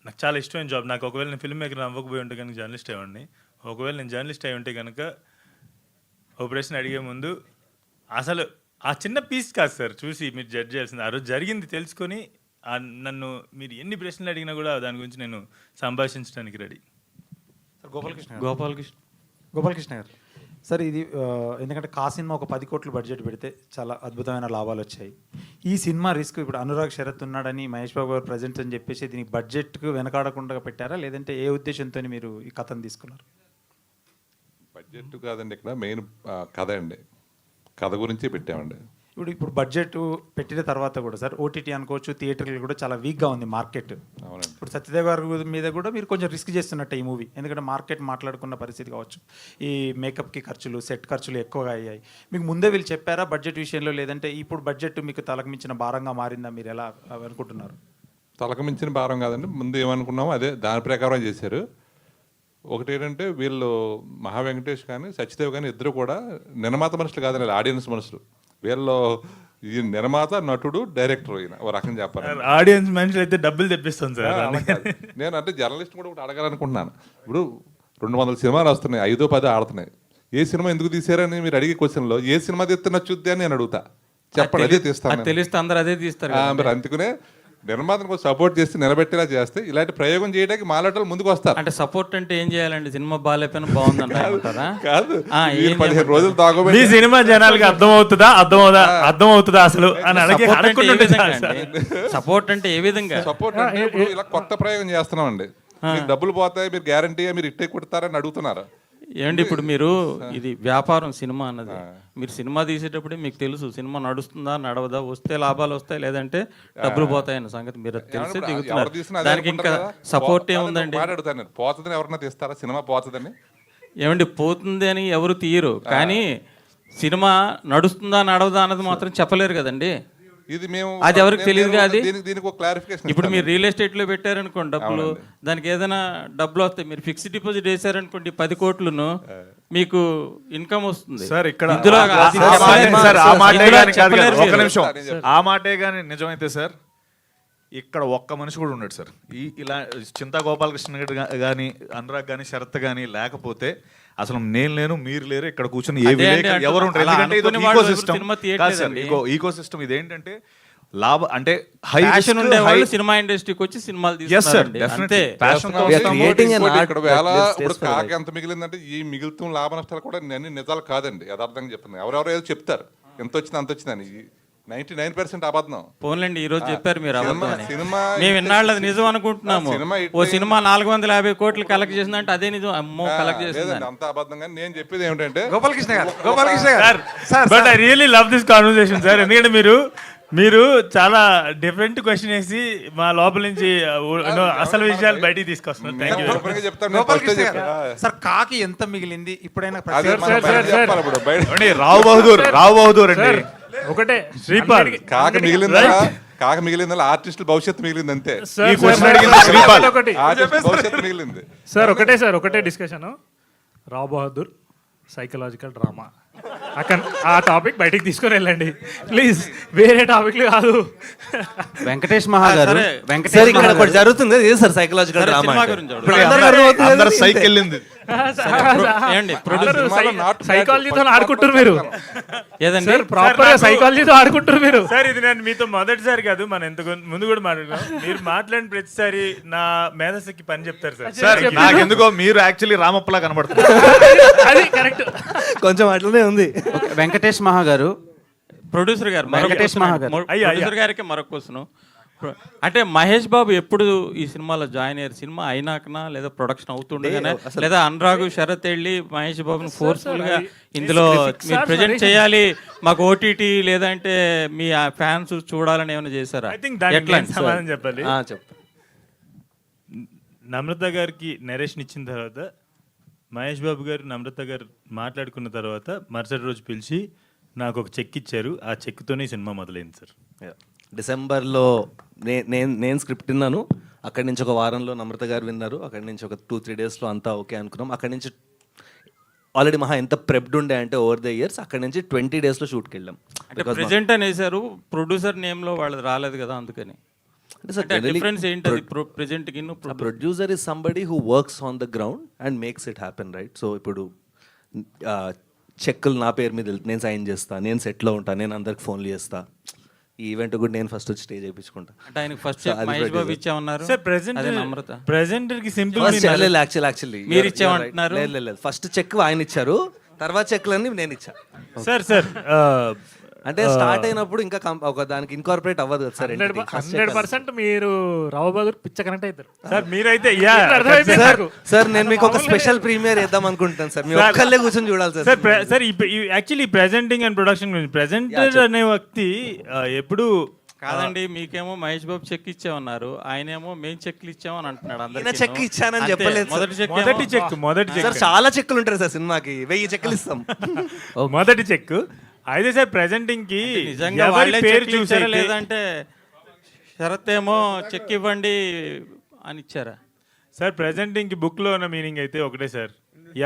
నాకు చాలా ఇష్టమైన జాబ్. నాకు ఒకవేళ నేను ఫిల్మ్ మేకర్ అవ్వకపోయి ఉంటే కనుక జర్నలిస్ట్ అయ్యండి. ఒకవేళ నేను జర్నలిస్ట్ అయి ఉంటే కనుక ఒక ప్రశ్న అడిగే ముందు అసలు ఆ చిన్న పీస్ కాదు సార్ చూసి మీరు జడ్జ్ చేయాల్సింది. ఆ రోజు జరిగింది తెలుసుకొని నన్ను మీరు ఎన్ని ప్రశ్నలు అడిగినా కూడా దాని గురించి నేను సంభాషించడానికి రెడీ. గోపాలకృష్ణ గారు సార్, ఇది ఎందుకంటే కా సినిమా ఒక 10 కోట్లు బడ్జెట్ పెడితే చాలా అద్భుతమైన లాభాలు వచ్చాయి. ఈ సినిమా రిస్క్ ఇప్పుడు అనురాగ్ శరత్ ఉన్నాడని మహేష్ బాబు గారు ప్రజెంట్ అని చెప్పేసి దీనికి బడ్జెట్కు వెనకాడకుండా పెట్టారా, లేదంటే ఏ ఉద్దేశంతో మీరు ఈ కథను తీసుకున్నారు? బడ్జెట్ కాదండి, ఇక్కడ మెయిన్ కథ అండి, కథ గురించి పెట్టామండి. ఇప్పుడు బడ్జెట్ పెట్టిన తర్వాత కూడా సార్ ఓటీటీ అనుకోవచ్చు, థియేటర్లు కూడా చాలా వీక్గా ఉంది మార్కెట్. అవునండి. ఇప్పుడు సత్యదేవ్ గారి మీద కూడా మీరు కొంచెం రిస్క్ చేస్తున్నట్టు ఈ మూవీ, ఎందుకంటే మార్కెట్ మాట్లాడుకున్న పరిస్థితి కావచ్చు, ఈ మేకప్కి ఖర్చులు, సెట్ ఖర్చులు ఎక్కువగా అయ్యాయి. మీకు ముందే వీళ్ళు చెప్పారా బడ్జెట్ విషయంలో, లేదంటే ఇప్పుడు బడ్జెట్ మీకు తలకు మించిన భారంగా మారిందా, మీరు ఎలా అనుకుంటున్నారు? తలకు మించిన భారం కాదండి, ముందు ఏమనుకున్నామో అదే దాని ప్రకారం చేశారు. ఒకటి ఏంటంటే వీళ్ళు మహా వెంకటేష్ కానీ సత్యదేవ్ కానీ ఇద్దరు కూడా నిర్మాత మనుషులు కాదండి, ఆడియన్స్ మనుషులు. వీళ్ళు ఈ నిర్మాత, నటుడు, డైరెక్టర్ అయినా ఓ రకం చెప్పారు. ఆడియన్స్ మనుషులు అయితే డబ్బులు తెప్పిస్తాను సార్. నేను అంటే జర్నలిస్ట్ కూడా ఒకటి అడగాలనుకుంటున్నాను. ఇప్పుడు 200 సినిమాలు వస్తున్నాయి, 5-10 ఆడుతున్నాయి. ఏ సినిమా ఎందుకు తీసారని మీరు అడిగే క్వశ్చన్లో ఏ సినిమా తీస్తే నచ్చుద్ది అని నేను అడుగుతా. చెప్పండి, అదే తీస్తాను. తెలిస్తే అందరూ అదే తీస్తారు. మరి అందుకనే నిర్మాతను సపోర్ట్ చేసి నిలబెట్టేలా చేస్తే ఇలాంటి ప్రయోగం చేయడానికి మాలాటలు ముందుకు వస్తారు. అంటే సపోర్ట్ అంటే ఏం చేయాలండి? సినిమా బాగాలేకపోయినా బాగుందంటారా? కాదు, ఆ, మీరు ఏం 15 రోజులు మీ తాగబెట్టి సినిమా జనాలకి అర్థమవుతుందా అసలు అని అడిగి సపోర్ట్ అంటే ఏ విధంగా? సపోర్ట్ అంటే ఇప్పుడు ఇలా కొత్త ప్రయోగం చేస్తున్నామండి. మీకు డబ్బులు పోతాయి, మీరు గ్యారంటీగా మీరు ఇట్టే కుడతారని అడుగుతున్నారు. ఏమండి ఇప్పుడు మీరు ఇది వ్యాపారం సినిమా అన్నది, మీరు సినిమా తీసేటప్పుడే మీకు తెలుసు సినిమా నడుస్తుందా నడవదా, వస్తే లాభాలు వస్తాయి లేదంటే డబ్బులు పోతాయన్న సంగతి మీరు తెలిసి దిగుతున్నారు. దానికి ఇంకా సపోర్ట్ ఏముందండి? మాట్లాడుతాను, పోతుందని ఎవరన్నా తీస్తారా? సినిమా పోతుందని ఏమండి పోతుంది అని ఎవరు తీయరు, కానీ సినిమా నడుస్తుందా నడవదా అన్నది మాత్రం చెప్పలేరు కదండి. ఇది మేము అది ఎవరికి తెలియదుగా. అది దీనికి ఒక క్లారిఫికేషన్. ఇప్పుడు మీరు రియల్ ఎస్టేట్లో పెట్టారనుకోండి డబ్బులు, దానికి ఏదైనా డబ్బులు వస్తాయి. మీరు ఫిక్స్డ్ డిపాజిట్ వేసారనుకోండి 10 కోట్లను, మీకు ఇన్కమ్ వస్తుంది. సార్ ఇక్కడ ఇందులో ఆ మాటే కానీ నిజమైతే సార్ ఇక్కడ ఒక్క మనిషి కూడా ఉన్నాడు సార్. ఇలా చింతా గోపాలకృష్ణ కానీ అనురాగ్ కానీ శరత్ కానీ లేకపోతే అసలు నేను లేను, మీరు లేరు, ఇక్కడ కూర్చొని ఎవరు ఉంటారు? ఎందుకంటే ఇది ఈకో సిస్టమ్ కాదు సార్. ఈకో సిస్టమ్ ఇదేంటంటే లాభ అంటే హై ప్యాషన్ ఉండే వాళ్ళు సినిమా ఇండస్ట్రీకి వచ్చి సినిమాలు తీస్తారండి. అంతే. ఇక్కడ వేళ ఇప్పుడు కాకి ఎంత మిగిలిందంటే ఈ మిగులుతున్న లాభ నష్టాలు కూడా అన్ని నిజాలు కాదండి, యథార్థంగా చెప్తున్నాను. ఎవరెవరో ఏదో చెప్తారు ఎంత వచ్చింది అంత వచ్చిందని, 99% అబద్ధం. పోన్లేండి ఈ రోజు చెప్పారు మీరు సినిమా, మేము ఇన్నాళ్ళు అది నిజం అనుకుంటున్నాము. ఓ సినిమా 450 కోట్లు కలెక్ట్ చేసిందంటే అదే నిజం. అమ్మో కలెక్ట్ చేసింది అంత అబద్ధం. కానీ నేను చెప్పేది ఏమిటంటే గోపాలకృష్ణ గారు but I really love this conversation sir. ఎందుకంటే మీరు చాలా డిఫరెంట్ క్వశ్చన్ వేసి మా లోపల నుంచి అసలు విషయాలు బయటికి తీసుకొస్తున్నారు. Thank you sir. కాకి ఎంత మిగిలింది ఇప్పుడైనా? రావు బహదూర్ అండి ఒకటే శ్రీపాల్ కాక మిగిలిందా ఆర్టిస్టుల భవిష్యత్తు మిగిలింది అంతే. భవిష్యత్తు మిగిలింది సార్. ఒకటే డిస్కషన్. రావు బహదూర్ సైకలాజికల్ డ్రామా, అక్కడ ఆ టాపిక్ బయటికి తీసుకొని వెళ్ళండి ప్లీజ్, వేరే టాపిక్లు కాదు. వెంకటేష్ మహాగారు ఇక్కడ ఒకటి జరుగుతుంది సార్, సైకలాజికల్ డ్రామా సైకిల్ సైకాలజీతో ఆడుకుంటారు మీరు. ఏదండి ప్రాపర్ సైకాలజీతో ఆడుకుంటారు మీరు. సార్ ఇది నేను మీతో మొదటిసారి కాదు, మనం ఎంత ముందు కూడా మాట్లాడుకున్నాం. మీరు మాట్లాడిన ప్రతిసారి నా మేధస్సుకి పని చెప్తారు సార్. సార్ నాకెందుకో మీరు యాక్చువల్లీ రామప్పలా కనబడుతున్నారు. అది కరెక్ట్, కొంచెం అట్లనే ఉంది. వెంకటేష్ మహాగారు ప్రొడ్యూసర్ గారు, వెంకటేష్ మహాగారు ప్రొడ్యూసర్ గారికి మరొక క్వశ్చన్. అంటే మహేష్ బాబు ఎప్పుడు ఈ సినిమాలో జాయిన్ అయ్యారు? సినిమా అయినాకనా లేదా ప్రొడక్షన్ అవుతుండగానే, లేదా అనురాగ్ శరత్ వెళ్ళి మహేష్ బాబుని ఫోర్స్ఫుల్ గా ఇందులో మీరు ప్రెజెంట్ చేయాలి మాకు ఓటీటీ లేదంటే మీ ఫ్యాన్స్ చూడాలని ఏమైనా చేశారా? ఎట్లా సమాధానం చెప్పాలి. నమ్రత గారికి నరేషన్ ఇచ్చిన తర్వాత మహేష్ బాబు గారు నమ్రత గారు మాట్లాడుకున్న తర్వాత మరుసటి రోజు పిలిచి నాకు ఒక చెక్ ఇచ్చారు. ఆ చెక్తోనే సినిమా మొదలైంది సార్. డిసెంబర్లో నేను స్క్రిప్ట్ విన్నాను. అక్కడి నుంచి ఒక వారంలో నమ్రత గారు విన్నారు. అక్కడి నుంచి ఒక 2-3 డేస్లో అంతా ఓకే అనుకున్నాం. అక్కడి నుంచి ఆల్రెడీ మహా ఎంత ప్రెప్డ్ ఉండే అంటే ఓవర్ ద ఇయర్స్ అక్కడి నుంచి 20 డేస్లో షూట్కి వెళ్ళాం. అంటే ప్రెజెంట్ అనేసారు, ప్రొడ్యూసర్ నేమ్లో వాళ్ళది రాలేదు కదా అందుకని. Producer is somebody who works on the ground and makes it happen, right? So ఇప్పుడు చెక్కులు నా పేరు మీద నేను సైన్ చేస్తా, నేను సెట్లో ఉంటా, నేను అందరికి ఫోన్లు చేస్తా. ఈ ఈవెంట్ కూడా నేను ఫస్ట్ వచ్చి స్టేజ్ చేయించుకుంటా. అంటే ఆయనకి first Mahesh Babu ఇచ్చామన్నారు sir. Present కి సింపుల్ యాక్చువల్లీ మీరు ఇచ్చామంటున్నారు. లేదు, ఫస్ట్ చెక్ ఆయన ఇచ్చారు, తర్వాత చెక్లన్నీ నేను ఇచ్చా. సార్ అంటే స్టార్ట్ అయినప్పుడు ఇంకా ఒక దానికి ఇన్కార్పొరేట్ అవ్వదు కదా సార్. 100% మీరు రావు బహదూర్ పిచ్చ కనెక్ట్ అవుతారు సార్. మీరైతే సార్ నేను మీకు ఒక స్పెషల్ ప్రీమియర్ ఇద్దాం అనుకుంటాను సార్, మీరు ఒక్కళ్ళే కూర్చొని చూడాలి sir. Sir actually presenting and production గురించి, ప్రెజెంటర్ అనే వ్యక్తి ఎప్పుడు కాదండి. మీకేమో మహేష్ బాబు చెక్ ఇచ్చామన్నారు, ఆయనేమో మేము చెక్లు ఇచ్చామని అంటున్నాడు. అందరికీ చెక్ ఇచ్చానని చెప్పలేదు. మొదటి చెక్ చాలా చెక్కులు ఉంటారు సార్ సినిమాకి, 1000 చెక్కులు ఇస్తాం. మొదటి చెక్ అయితే సార్ ప్రెజెంటింగ్ కి నిజంగా వాళ్ళే పేరు చూసారా లేదంటే శరత్ ఏమో చెక్ ఇవ్వండి అని ఇచ్చారా? సార్ ప్రెజెంటింగ్ కి బుక్ లో ఉన్న మీనింగ్ అయితే ఒకటే సార్.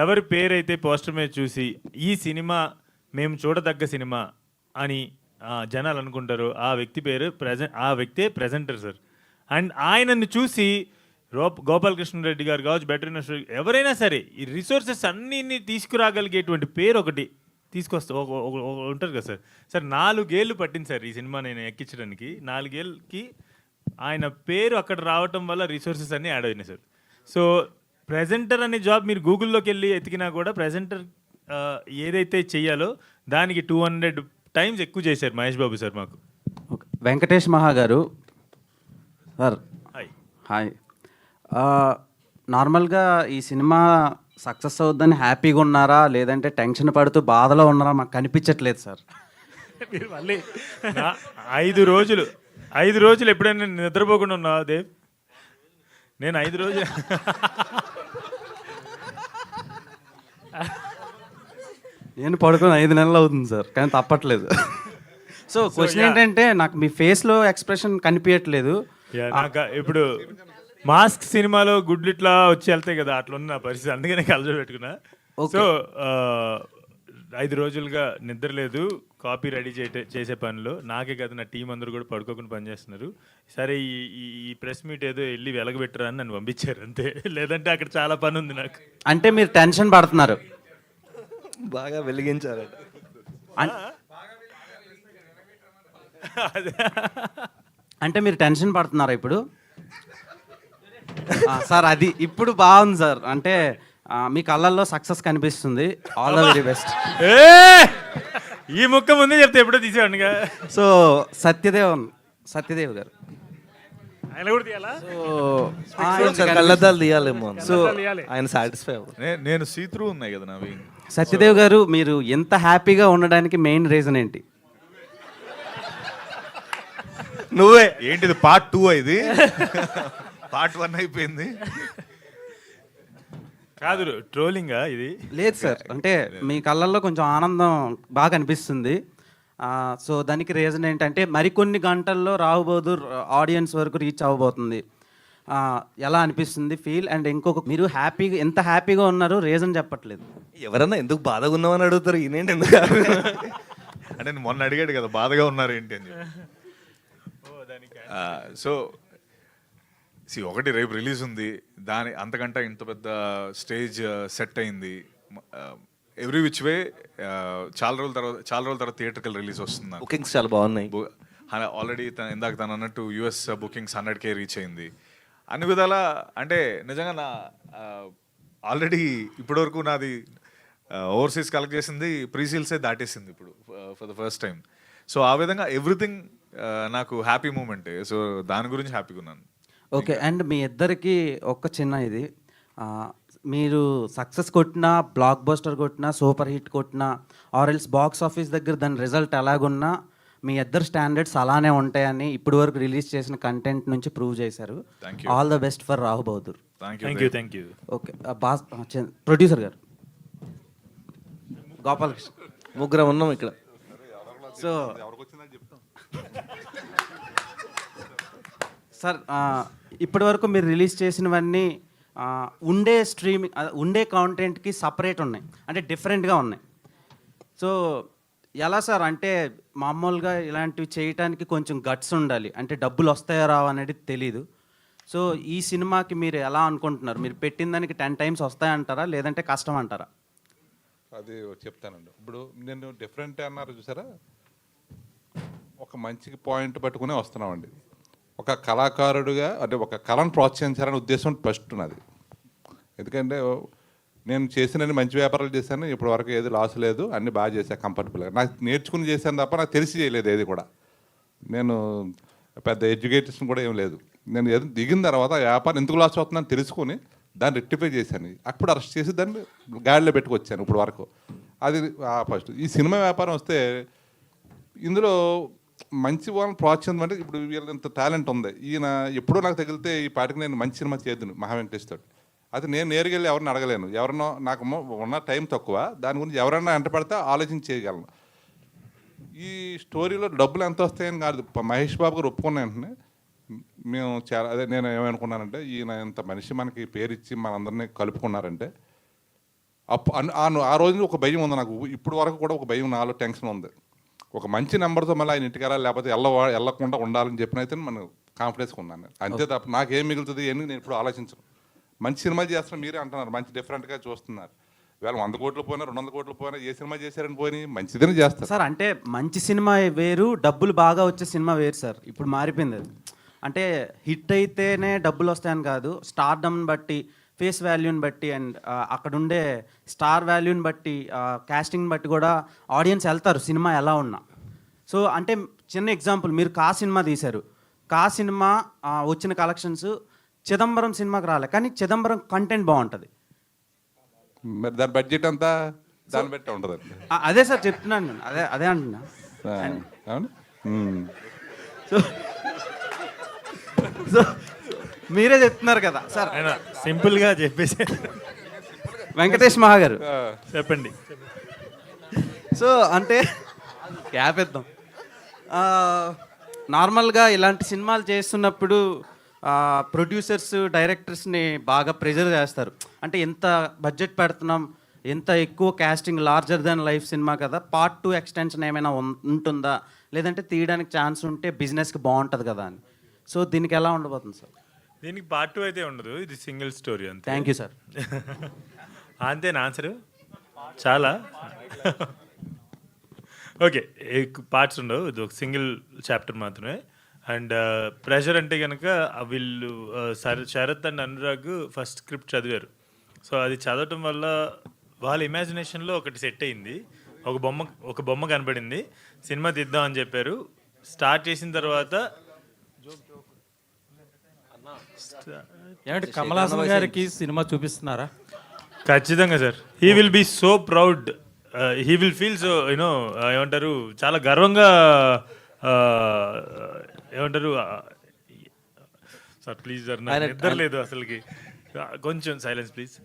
ఎవరి పేరు అయితే పోస్టర్ మీద చూసి ఈ సినిమా మేము చూడదగ్గ సినిమా అని జనాలు అనుకుంటారు, ఆ వ్యక్తి పేరు ఆ వ్యక్తే ప్రెజెంటర్ సార్. అండ్ ఆయనను చూసి గోపాలకృష్ణ గారు కావచ్చు, బెటర్ ఎవరైనా సరే ఈ రిసోర్సెస్ అన్ని తీసుకురాగలిగేటువంటి పేరు ఒకటి తీసుకొస్తా ఉంటారు కదా సార్. 4 ఏళ్ళు పట్టింది సార్ ఈ సినిమా నేను ఎక్కించడానికి. 4 ఏళ్ళకి ఆయన పేరు అక్కడ రావటం వల్ల రిసోర్సెస్ అన్నీ యాడ్ అయినాయి సార్. సో ప్రెజెంటర్ అనే జాబ్ మీరు గూగుల్లోకి వెళ్ళి ఎతికినా కూడా ప్రెజెంటర్ ఏదైతే చెయ్యాలో దానికి 200 టైమ్స్ ఎక్కువ చేశారు మహేష్ బాబు సార్ మాకు. వెంకటేష్ మహా గారు సార్, హాయ్. హాయ్. నార్మల్గా ఈ సినిమా సక్సెస్ అవుద్దని హ్యాపీగా ఉన్నారా, లేదంటే టెన్షన్ పడుతూ బాధలో ఉన్నారా, మాకు కనిపించట్లేదు సార్. మీరు మళ్ళీ 5 రోజులు ఎప్పుడైనా నిద్రపోకుండా ఉన్నావా దేవ్? నేను 5 రోజులు నేను పడుకొని 5 నెలలు అవుతుంది సార్, కానీ తప్పట్లేదు. సో క్వశ్చన్ ఏంటంటే, నాకు మీ ఫేస్లో ఎక్స్ప్రెషన్ కనిపించట్లేదు. నాకు ఇప్పుడు మాస్క్ సినిమాలో గుడ్లు ఇట్లా వచ్చి వెళ్తాయి కదా, అట్లా ఉన్న నా పరిస్థితి, అందుకనే కలజ పెట్టుకున్నా. సో 5 రోజులుగా నిద్ర లేదు, కాపీ రెడీ చేసే పనులు నాకే కదా, నా టీం అందరూ కూడా పడుకోకుండా పనిచేస్తున్నారు. సరే ఈ ప్రెస్ మీట్ ఏదో వెళ్ళి వెలగబెట్టరా అని నన్ను పంపించారు అంతే, లేదంటే అక్కడ చాలా పని ఉంది నాకు. అంటే మీరు టెన్షన్ పడుతున్నారు, బాగా వెలిగించారు. అంటే మీరు టెన్షన్ పడుతున్నారా ఇప్పుడు? సార్ అది ఇప్పుడు బాగుంది సార్, అంటే మీ కళ్ళల్లో సక్సెస్ కనిపిస్తుంది. All the very best. ఈ ముక్క ముందే చెప్తే ఎప్పుడో తీసేవాడిగా. సో సత్యదేవ్ గారు, ఆయన కూడా తీయాలా? కళ్ళద్దాలు తీయాలేమో. సో ఆయన సాటిస్ఫై నేను సీత్రూ ఉన్నాయి కదా నావి. సత్యదేవ్ గారు, మీరు ఎంత హ్యాపీగా ఉండడానికి మెయిన్ రీజన్ ఏంటి? నువ్వే ఏంటిది పార్ట్ 2 ఇది? పార్ట్ 1 అయిపోయింది కాదు, ట్రోలింగా ఇది? లేదు సార్, అంటే మీ కళ్ళల్లో కొంచెం ఆనందం బాగా అనిపిస్తుంది. సో దానికి రీజన్ ఏంటంటే, మరికొన్ని గంటల్లో రాబోదు ఆడియన్స్ వరకు రీచ్ అవ్వబోతుంది. ఎలా అనిపిస్తుంది ఫీల్? అండ్ ఇంకొక, మీరు హ్యాపీగా ఎంత హ్యాపీగా ఉన్నారు, రీజన్ చెప్పట్లేదు. ఎవరన్నా ఎందుకు బాధగా ఉన్నామని అడుగుతారు, ఈయనేంటి ఎందుకు? అంటే మొన్న అడిగాడు కదా బాధగా ఉన్నారు ఏంటి అని. సో ఒకటి రేపు రిలీజ్ ఉంది, దాని అంతకంటే ఇంత పెద్ద స్టేజ్ సెట్ అయింది. ఎవ్రీ విచ్ వే చాలా రోజుల తర్వాత థియేటర్కి రిలీజ్ వస్తుంది. బుకింగ్స్ చాలా బాగున్నాయి. ఆల్రెడీ ఇందాక తను అన్నట్టు US బుకింగ్స్ 100K రీచ్ అయింది. అన్ని విధాల అంటే నిజంగా నా ఆల్రెడీ ఇప్పటివరకు నాది ఓవర్సీస్ కలెక్ట్ చేసింది ప్రీసీల్సే దాటేసింది ఇప్పుడు for the first time. So ఆ విధంగా ఎవ్రీథింగ్ నాకు హ్యాపీ మూమెంటే. సో దాని గురించి హ్యాపీగా ఉన్నాను. ఓకే. అండ్ మీ ఇద్దరికి ఒక చిన్న ఇది, మీరు సక్సెస్ కొట్టినా, బ్లాక్ బస్టర్ కొట్టినా, సూపర్ హిట్ కొట్టినా, ఆర్ఎల్స్ బాక్స్ ఆఫీస్ దగ్గర దాని రిజల్ట్ ఎలాగున్నా మీ ఇద్దరు స్టాండర్డ్స్ అలానే ఉంటాయని ఇప్పుడు వరకు రిలీజ్ చేసిన కంటెంట్ నుంచి ప్రూవ్ చేశారు. All the best for Rahu Bahadur. Thank you. Okay. Producer గారు, గోపాలకృష్ణ, ముగ్గురం ఉన్నాం ఇక్కడ. సో సార్, ఇప్పటి వరకు మీరు రిలీజ్ చేసినవన్నీ ఉండే స్ట్రీమింగ్, ఉండే కాంటెంట్కి సపరేట్ ఉన్నాయి, అంటే డిఫరెంట్గా ఉన్నాయి. సో ఎలా సార్, అంటే మామూలుగా ఇలాంటివి చేయటానికి కొంచెం గట్స్ ఉండాలి, అంటే డబ్బులు వస్తాయో రావు అనేది తెలీదు. సో ఈ సినిమాకి మీరు ఎలా అనుకుంటున్నారు? మీరు పెట్టిన దానికి 10 times వస్తాయంటారా, లేదంటే కష్టం అంటారా? అది చెప్తానండి. ఇప్పుడు నేను డిఫరెంట్ అన్నారు చూసారా, ఒక మంచి పాయింట్ పట్టుకునే వస్తున్నామండి. ఒక కళాకారుడిగా, అంటే ఒక కళను ప్రోత్సహించాలనే ఉద్దేశం ఫస్ట్ నాది. ఎందుకంటే నేను చేసిన మంచి వ్యాపారాలు చేశాను, ఇప్పటి వరకు ఏది లాస్ లేదు, అన్నీ బాగా చేశాను కంఫర్టబుల్గా. నాకు నేర్చుకుని చేశాను తప్ప నాకు తెలిసి చేయలేదు ఏది కూడా. నేను పెద్ద ఎడ్యుకేషన్ కూడా ఏం లేదు. నేను ఏదో దిగిన తర్వాత వ్యాపారం ఎందుకు లాస్ అవుతుందని తెలుసుకుని దాన్ని రెక్టిఫై చేశాను. అప్పుడు అరెస్ట్ చేసి దాన్ని గాడిలో పెట్టుకొచ్చాను ఇప్పుడు వరకు. అది ఫస్ట్. ఈ సినిమా వ్యాపారం వస్తే ఇందులో మంచి వాళ్ళని ప్రోత్సహించడం అంటే, ఇప్పుడు వీళ్ళ ఇంత టాలెంట్ ఉంది, ఈయన ఎప్పుడో నాకు తగిలితే ఈ పాటికి నేను మంచి సినిమా చేద్దును మహా వెంకటేష్ తోటి. అది నేను నేరుగా వెళ్ళి ఎవరిని అడగలేను, ఎవరినో నాకు ఉన్న టైం తక్కువ, దాని గురించి ఎవరైనా వెంట పడితే ఆలోచించి చేయగలను. ఈ స్టోరీలో డబ్బులు ఎంత వస్తాయని కాదు, మహేష్ బాబు గారు ఒప్పుకున్న వెంటనే మేము చాలా, అదే నేను ఏమనుకున్నానంటే, ఈయన ఇంత మనిషి మనకి పేరు ఇచ్చి మనందరినీ కలుపుకున్నారంటే, ఆ రోజు ఒక భయం ఉంది నాకు, ఇప్పుడు వరకు కూడా ఒక భయం, నాలో టెన్షన్ ఉంది. ఒక మంచి నెంబర్తో మళ్ళీ ఆయన ఇంటికి వెళ్ళాలి, లేకపోతే వెళ్ళకుండా ఉండాలని చెప్పినైతే మనం కాన్ఫిడెన్స్గా ఉన్నాను. అంతే తప్ప నాకేం మిగులుతుంది అని నేను ఇప్పుడు ఆలోచించను. మంచి సినిమా చేస్తున్నారు, మీరే అంటున్నారు మంచి డిఫరెంట్గా చూస్తున్నారు. ఇవాళ 100 కోట్లు పోయినా 200 కోట్లు పోయినా ఏ సినిమా చేశారని పోయి మంచిదని చేస్తారు సార్. అంటే మంచి సినిమా వేరు, డబ్బులు బాగా వచ్చే సినిమా వేరు సార్, ఇప్పుడు మారిపోయింది అది. అంటే హిట్ అయితేనే డబ్బులు వస్తాయని కాదు, స్టార్డమ్ని బట్టి, ఫేస్ వాల్యూని బట్టి అండ్ అక్కడ ఉండే స్టార్ వాల్యూని బట్టి, కాస్టింగ్ని బట్టి కూడా ఆడియన్స్ వెళ్తారు సినిమా ఎలా ఉన్నా. సో అంటే చిన్న ఎగ్జాంపుల్, మీరు కా సినిమా తీశారు, కా సినిమా వచ్చిన కలెక్షన్స్ చిదంబరం సినిమాకి రాలే, కానీ చిదంబరం కంటెంట్ బాగుంటుంది. మరి దాని బడ్జెట్ అంతా దాన్ని బట్టి ఉంటుందండి. అదే సార్ చెప్తున్నాను నేను, అదే అంటున్నా. అవును. సో మీరే చెప్తున్నారు కదా సార్. ఆయన సింపుల్గా చెప్పేసి వెంకటేష్ మహాగారు చెప్పండి. సో అంటే గ్యాప్ ఇద్దాం. నార్మల్గా ఇలాంటి సినిమాలు చేస్తున్నప్పుడు ప్రొడ్యూసర్స్ డైరెక్టర్స్ని బాగా ప్రెజర్ చేస్తారు. అంటే ఎంత బడ్జెట్ పెడుతున్నాం, ఎంత ఎక్కువ కాస్టింగ్, లార్జర్ దాన్ లైఫ్ సినిమా కదా, పార్ట్ 2 ఎక్స్టెన్షన్ ఏమైనా ఉంటుందా, లేదంటే తీయడానికి ఛాన్స్ ఉంటే బిజినెస్కి బాగుంటుంది కదా అని. సో దీనికి ఎలా ఉండబోతుంది సార్? దీనికి పార్ట్ 2 అయితే ఉండదు, ఇది సింగిల్ స్టోరీ అంతే. Thank you sir. అంతేనా ఆన్సరు? చాలా ఓకే. పార్ట్స్ ఉండవు, ఇది ఒక సింగిల్ చాప్టర్ మాత్రమే. అండ్ ప్రెషర్ అంటే కనుక వీళ్ళు Sharath and Anurag first script చదివారు. సో అది చదవటం వల్ల వాళ్ళ ఇమాజినేషన్లో ఒకటి సెట్ అయింది, ఒక బొమ్మ కనపడింది, సినిమా తీద్దాం అని చెప్పారు. స్టార్ట్ చేసిన తర్వాత ఏమంటే కమల్ హాసన్ గారికి సినిమా చూపిస్తున్నారా? ఖచ్చితంగా sir. He will be so proud, he will feel so you know ఏమంటారు, చాలా గర్వంగా ఏమంటారు సార్, ప్లీజ్ సార్, నాకు నిద్ర లేదు అసలుకి, కొంచెం సైలెన్స్ ప్లీజ్.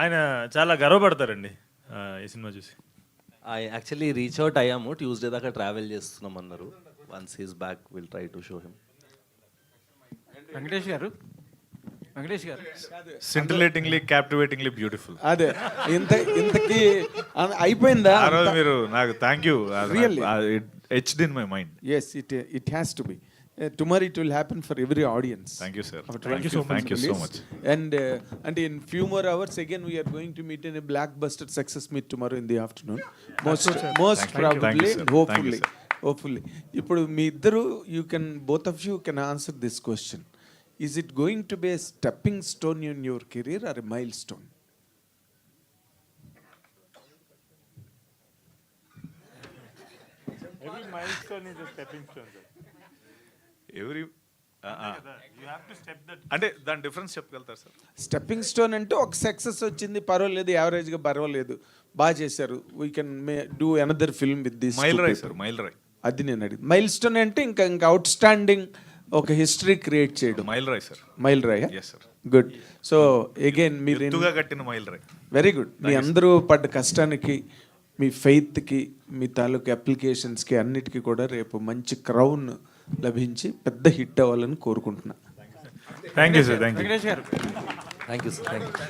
ఆయన చాలా గర్వపడతారండి ఈ సినిమా చూసి. యాక్చువల్లీ రీచ్ అవుట్ అయ్యాము, ట్యూస్డే దాకా ట్రావెల్ చేస్తున్నాం అన్నారు. Once he's back will try to show him. Venkatesh గారు సింటిలేటింగ్లీ క్యాప్టివేటింగ్లీ బ్యూటిఫుల్. అదే ఇంతకి అయిపోయిందా? ఆ రోజు మీరు నాకు thank you, etched in my mind. Yes, it has to be. Tomorrow it will happen for every audience. Thank you, sir. Thank you so much. And in few more hours again we are going to meet in a blockbuster success meet tomorrow in the afternoon. Most probably, hopefully. ఇప్పుడు మీ ఇద్దరు both of you can answer this question. Is it going to be a stepping stone in your career or a milestone? Every milestone is a stepping stone, sir. అంటే దాని డిఫరెన్స్ చెప్పగలుగుతారు సార్? స్టెప్పింగ్ స్టోన్ అంటే ఒక సక్సెస్ వచ్చింది, పర్వాలేదు, యావరేజ్గా పర్వాలేదు, బాగా చేశారు, we can do another film with this. Mile రాయ్ సార్, మైల్ రాయ్. అది నేను అడిగి. మైల్ స్టోన్ అంటే ఇంకా అవుట్ స్టాండింగ్ ఒక హిస్టరీ క్రియేట్ చేయడం. మైల్ రాయ్ సార్. మైల్ రాయ్. Yes sir. Good. So again మీరు కట్టిన మైల్ రాయ్. Very good. మీ అందరూ పడ్డ కష్టానికి, మీ ఫెయిత్కి, మీ తాలూకు అప్లికేషన్స్కి అన్నిటికీ కూడా రేపు మంచి క్రౌన్ లభించి పెద్ద హిట్ అవ్వాలని కోరుకుంటున్నా. Thank you sir. Thank you. Thank you sir. Thank you.